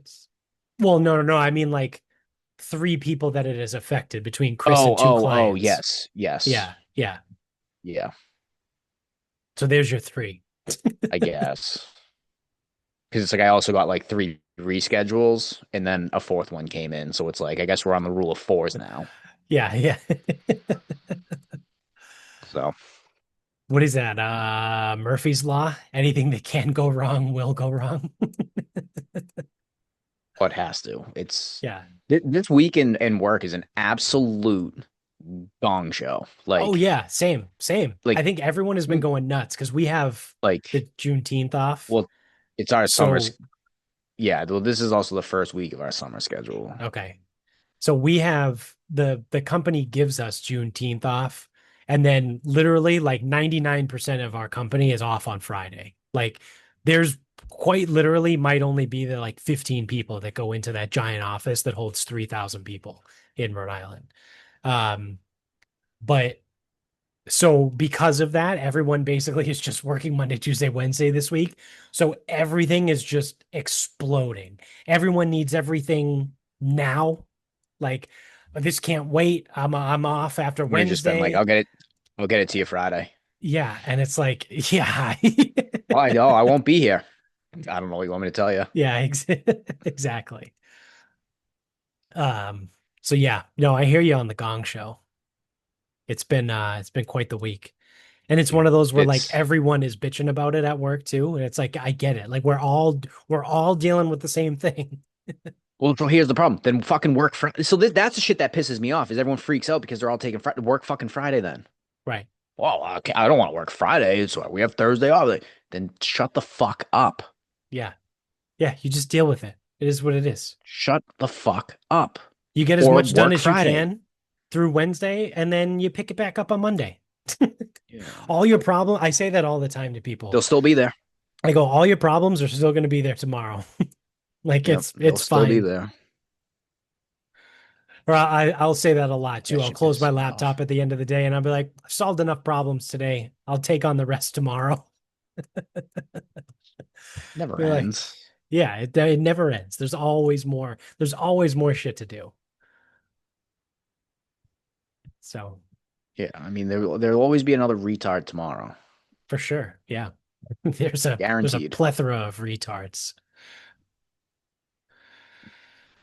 well, no, no, no. I mean, like three people that it has affected between Chris Oh, and two oh, clients. yes, yes. Yeah. Yeah. Yeah, So there's your three. I guess. Because it's like I also got like three reschedules and then a fourth one came in. So it's like I guess we're on the rule of fours now. Yeah. Yeah. So What is that? Murphy's Law? Anything that can go wrong will go wrong. what has to? It's Yeah. this week in work is an absolute gong show. Oh yeah, same, same. I Like, think everyone has been going nuts because we have like, the Juneteenth off. well, it's our summer. So Yeah, well, this is also the first week of our summer schedule. okay. So we have the company gives us Juneteenth off, and then literally like 99% of our company is off on Friday. Like there's quite literally might only be the like 15 people that go into that giant office that holds 3,000 people in Rhode Island. Um, but so because of that, everyone basically is just working Monday, Tuesday, Wednesday this week. So everything is just exploding. Everyone needs everything now. Like this can't wait. I'm off after Would have just been like, Wednesday. I'll get it to you Friday. Yeah, and it's like, yeah. Oh, I know, I won't be here. I don't know what you want me to tell you. Yeah, exactly. Um, so yeah, no, I hear you on the Gong Show. It's been quite the week. And it's one of those where like It's everyone is bitching about it at work too. And it's like, I get it. Like we're all dealing with the same thing. well, so here's the problem. Then fucking work Friday. So that's the shit that pisses me off. Is everyone freaks out because they're all taking work fucking Friday then. Right. Well, okay, I don't want to work Friday, so we have Thursday off. Like, then shut the fuck up. Yeah. Yeah. You just deal with it. It is what it is. Shut the fuck up. You get as Or much done work as you Friday. can through Wednesday and then you pick it back up on Monday. Yeah. All your problem, I say that all the time to people. They'll still be there. I go, all your problems are still going to be there tomorrow. Like Yep, they'll it's still be fine. there. Or I'll say that a lot too. That I'll shit close my pisses me off. laptop at the end of the day and I'll be like, I've solved enough problems today. I'll take on the rest tomorrow. Never Be like, ends. yeah, it never ends. There's always more. There's always more shit to do. So Yeah, I mean there'll always be another retard tomorrow. for sure, yeah. There's a Guaranteed. plethora of retards.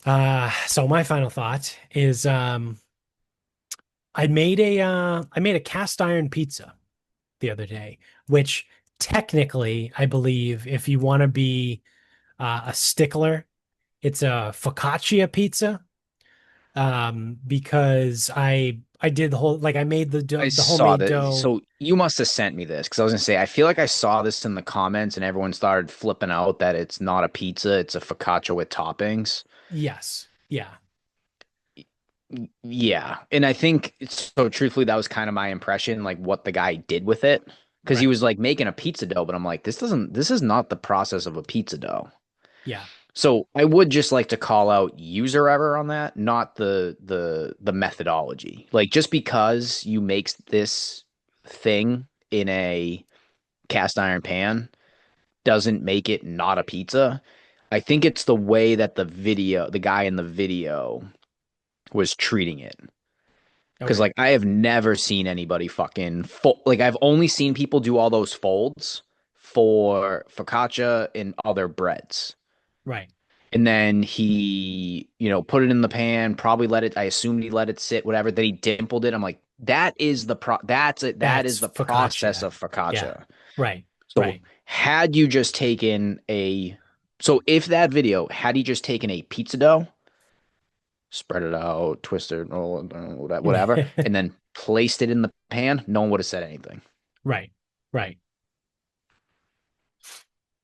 So my final thought is I made a cast iron pizza the other day, which technically I believe if you want to be a stickler, it's a focaccia pizza. Because I did the whole like I made I the saw homemade that. dough. So you must have sent me this because I was gonna say I feel like I saw this in the comments and everyone started flipping out that it's not a pizza, it's a focaccia with toppings. Yes. Yeah. Yeah, and I think so. Truthfully, that was kind of my impression, like what the guy did with it. because he Right. was like making a pizza dough, but I'm like, this is not the process of a pizza dough. Yeah. So I would just like to call out user error on that, not the methodology. Like just because you make this thing in a cast iron pan doesn't make it not a pizza. I think it's the way that the guy in the video was treating it. Because Okay. like I have never seen anybody fucking like I've only seen people do all those folds for focaccia and other breads. Right. And then he, put it in the pan, probably let it, I assumed he let it sit, whatever. Then he dimpled it. I'm like, that's it. That is That's the process focaccia. of Yeah. focaccia. Right. So Right. had you just so if that video, had he just taken a pizza dough, spread it out, twist it, roll it, whatever, and then placed it in the pan, no one would have said anything. Right. Right.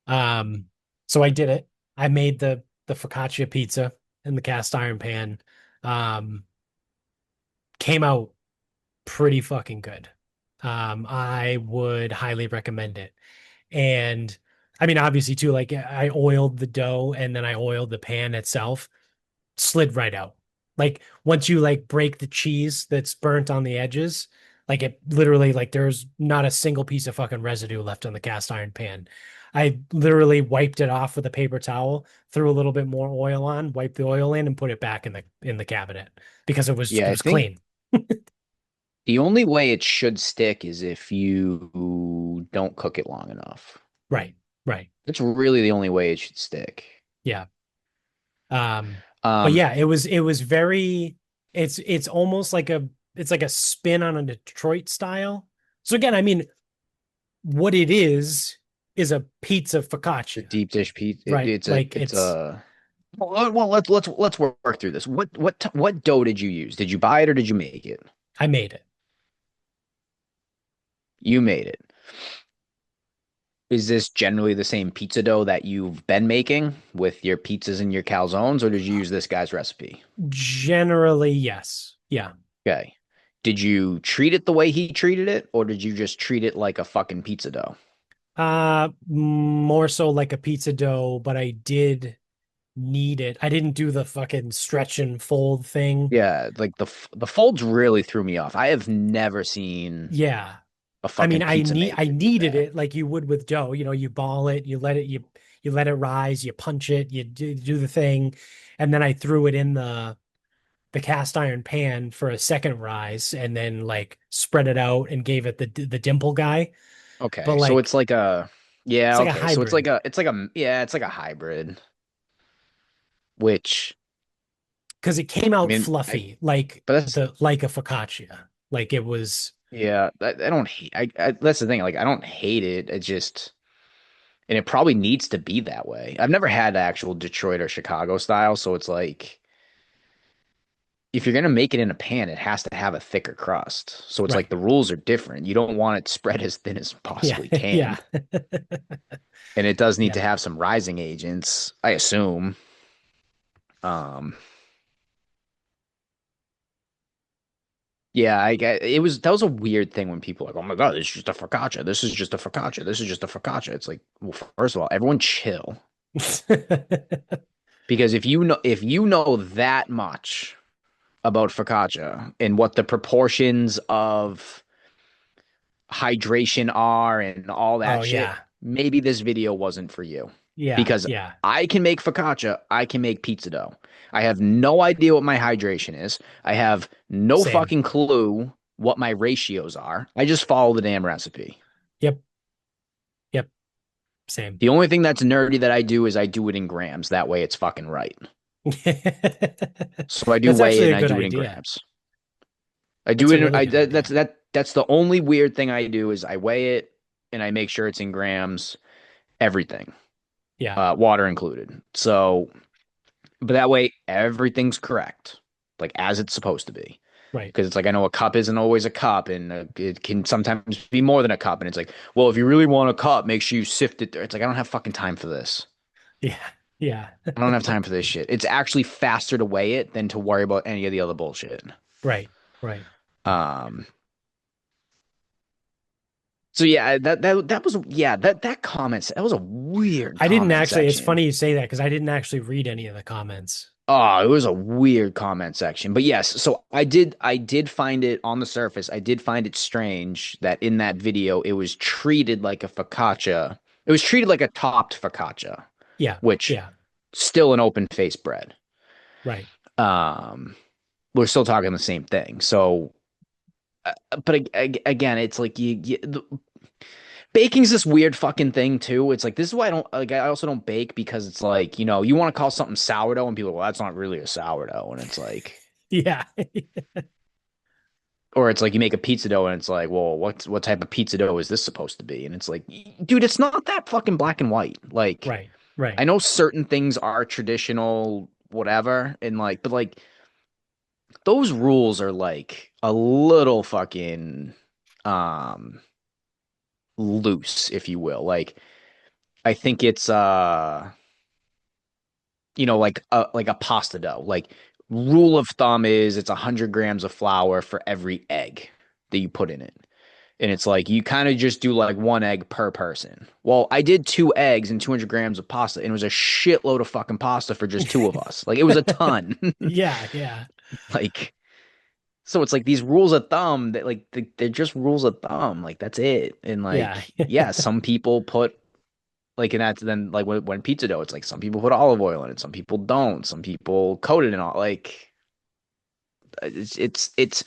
Um, so I did it. I made the focaccia pizza in the cast iron pan. Um, Came out pretty fucking good. I would highly recommend it. And I mean, obviously too, like I oiled the dough and then I oiled the pan itself, slid right out. Like once you like break the cheese that's burnt on the edges, like it literally like there's not a single piece of fucking residue left on the cast iron pan. I literally wiped it off with a paper towel, threw a little bit more oil on, wiped the oil in, and put it back in the cabinet because it Yeah, I was think clean. the only way it should stick is if you don't cook it long enough. Right, right. That's really the only way it should stick. Yeah. Um, but Um, yeah, it was very it's almost like it's like a spin on a Detroit style. So again, I mean, what it is a pizza the focaccia, deep dish pizza, right? Like it's it's a well, let's work through this. What dough did you use? Did you buy it or did you make it? I made it. You made it. Is this generally the same pizza dough that you've been making with your pizzas and your calzones, or did you use this guy's recipe? Generally, yes. Yeah. Okay. Did you treat it the way he treated it, or did you just treat it like a fucking pizza dough? More so like a pizza dough, but I did knead it. I didn't do the fucking stretch and fold thing. Yeah, like the folds really threw me off. I have never seen Yeah. a I mean, fucking pizza I maker do kneaded that. it like you would with dough. You know, you ball it, you let it rise, you punch it, do the thing, and then I threw it in the cast iron pan for a second rise, and then like spread it out and gave it the dimple guy. But Okay, so like it's like a it's yeah, like a okay. So hybrid it's like a hybrid, which because it came I out mean, I fluffy but that's like a focaccia. Like it was yeah, I don't hate that's the thing, like I don't hate it. It just and it probably needs to be that way. I've never had actual Detroit or Chicago style, so it's like if you're gonna make it in a pan, it has to have a thicker crust. So it's like right. the rules are different. You don't want it spread as thin as Yeah, possibly yeah, can. And it does need to yeah. have some rising agents, I assume. Um, yeah, it was that was a weird thing when people are like, oh my God, this is just a focaccia. This is just a focaccia. This is just a focaccia. It's like, well, first of all, everyone chill. Because if you know that much about focaccia and what the proportions of hydration are and all Oh that shit, yeah. maybe this video wasn't for you. Yeah, Because yeah. I can make focaccia, I can make pizza dough. I have no idea what my hydration is. I have no Same. fucking clue what my ratios are. I just follow the damn recipe. Yep, yep, same. The only thing that's nerdy that I do is I do it in grams. That way it's fucking right. So I do That's weigh it actually and a I good do it in idea. grams. I do That's a it. really good idea. That's the only weird thing I do is I weigh it and I make sure it's in grams. Everything, Yeah, water included. So, but that way everything's correct, like as it's supposed to be. right. Because it's like I know a cup isn't always a cup, and it can sometimes be more than a cup. And it's like, well, if you really want a cup, make sure you sift it. It's like I don't have fucking time for this. Yeah, yeah. I don't have time for this shit. It's actually faster to weigh it than to worry about any of the other bullshit. Right, right. Um, So yeah, that was yeah, that comment that was a weird I didn't comment actually, it's section. funny you say that because I didn't actually read any of the comments. Oh, it was a weird comment section. But yes, so I did find it on the surface. I did find it strange that in that video it was treated like a focaccia. It was treated like a topped focaccia, Yeah. which Yeah. still an open faced bread. Right. Um, we're still talking the same thing. So, but again, it's like baking's this weird fucking thing too. It's like this is why I don't like. I also don't bake because it's like you want to call something sourdough and people are, well, that's not really a sourdough, and it's like. Yeah. Or it's like you make a pizza dough and it's like, well, what type of pizza dough is this supposed to be? And it's like, dude, it's not that fucking black and white. Like, Right. Right. I know certain things are traditional, whatever, and like, but like those rules are like a little fucking um loose, if you will. Like, I think it's like a pasta dough. Like rule of thumb is it's 100 grams of flour for every egg that you put in it. And it's like you kind of just do like one egg per person. Well, I did 2 eggs and 200 grams of pasta, and it was a shitload of fucking pasta for just two of us. Like it was a ton. Yeah. Yeah. Like, so it's like these rules of thumb that like they're just rules of thumb. Like that's it. And Yeah. like, yeah, some people put like, and that's then like when pizza dough, it's like some people put olive oil in it, some people don't, some people coat it in all like it's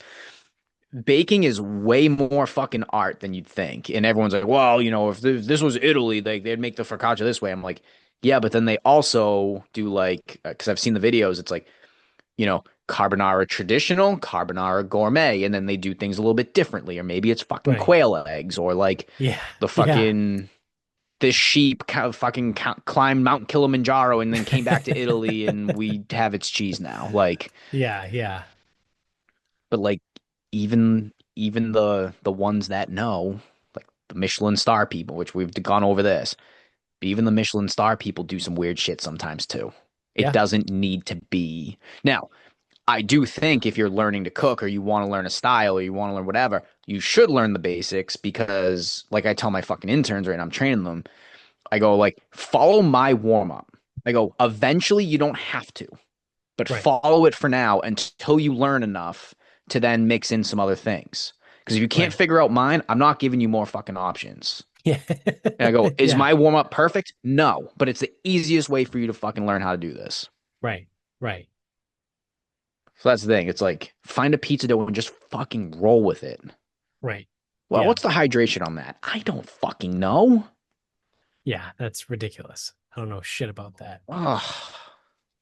baking is way more fucking art than you'd think. And everyone's like, well, if this was Italy, like they'd make the focaccia this way. I'm like, yeah, but then they also do like, because I've seen the videos, it's like, carbonara traditional, carbonara gourmet, and then they do things a little bit differently. Or maybe it's fucking Right. quail eggs, or like Yeah. the Yeah. fucking this sheep climbed Mount Kilimanjaro and then came back to Italy and we have its cheese now. Like, Yeah. Yeah. but like even the ones that know, like the Michelin star people, which we've gone over this, but even the Michelin star people do some weird shit sometimes too. It Yeah. doesn't need to be. Now, I do think if you're learning to cook or you want to learn a style or you want to learn whatever, you should learn the basics because like I tell my fucking interns right now, I'm training them. I go like follow my warm up. I go eventually you don't have to, but Right. follow it for now until you learn enough to then mix in some other things. Because if you can't Right. figure out mine, I'm not giving you more fucking options. Yeah. And I go, is Yeah. my warm up perfect? No, but it's the easiest way for you to fucking learn how to do this. Right. Right. So that's the thing. It's like find a pizza dough and just fucking roll with it. Right. Well, Yeah. what's the hydration on that? I don't fucking know. Yeah. That's ridiculous. I don't know shit about that. Ugh.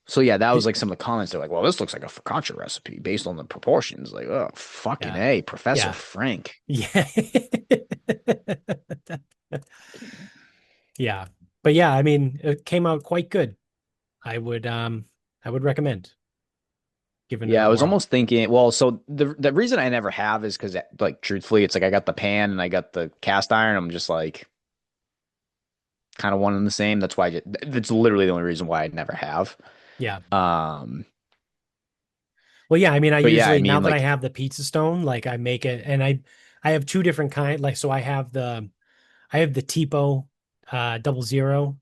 So yeah, that was like some of the comments. They're like, "Well, this looks like a focaccia recipe based on the proportions." Like, oh, fucking Yeah. A, Professor Yeah. Frank. Yeah. Yeah. But yeah, I mean, it came out quite good. I would I would recommend giving it Yeah, a I was whirl. almost thinking, well, so the reason I never have is because like truthfully, it's like I got the pan and I got the cast iron. I'm just like kind of one and the same. That's why that's literally the only reason why I never have. Yeah. Um, Well, yeah, I mean, I but yeah, I usually now mean, that I like, have the pizza stone, like I make it and I have two different kind like so I have the Tipo 00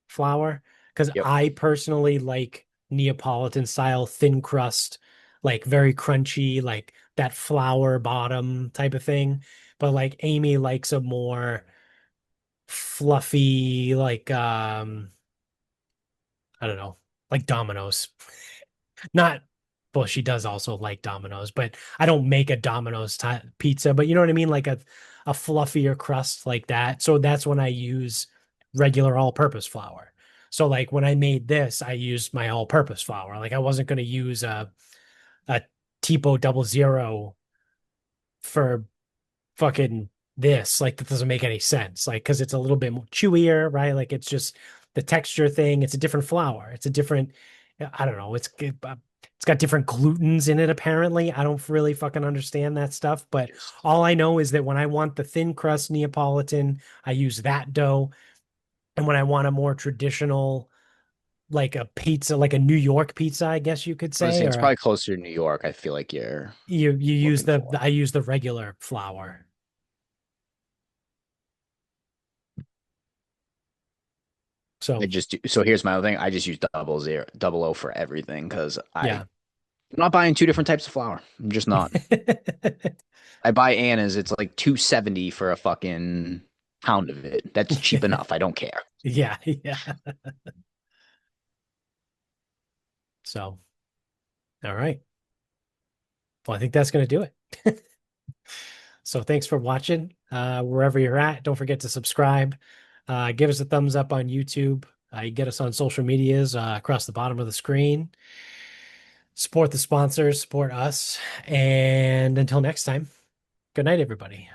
flour because yep. I personally like Neapolitan style thin crust, like very crunchy, like that flour bottom type of thing. But like Amy likes a more fluffy, like I don't know, like Domino's. Not well, she does also like Domino's, but I don't make a Domino's type pizza, but you know what I mean? Like a fluffier crust like that. So that's when I use regular all-purpose flour. So like when I made this, I used my all-purpose flour. Like I wasn't going to use a Tipo 00 for fucking this. Like that doesn't make any sense. Like because it's a little bit more chewier, right? Like it's just the texture thing. It's a different flour. It's a different. I don't know. It's got different glutens in it. Apparently, I don't really fucking understand that stuff. But all I know is that when I want the thin crust Neapolitan, I use that dough, and when I want a more traditional, like a pizza, like a New York pizza, I guess you could I was say, saying it's or probably closer to New York. I feel like you're you use looking the for. I use the regular flour. I So just so here's my other thing. I just use double O for everything because yeah. I'm not buying two different types of flour. I'm just not. I buy Anna's. It's like 270 for a fucking pound of it. That's cheap enough. I don't care. Yeah, yeah. So, all right. Well, I think that's going to do it. So thanks for watching. Wherever you're at, don't forget to subscribe. Give us a thumbs up on YouTube. You get us on social medias across the bottom of the screen. Support the sponsors, support us. And until next time, good night, everybody.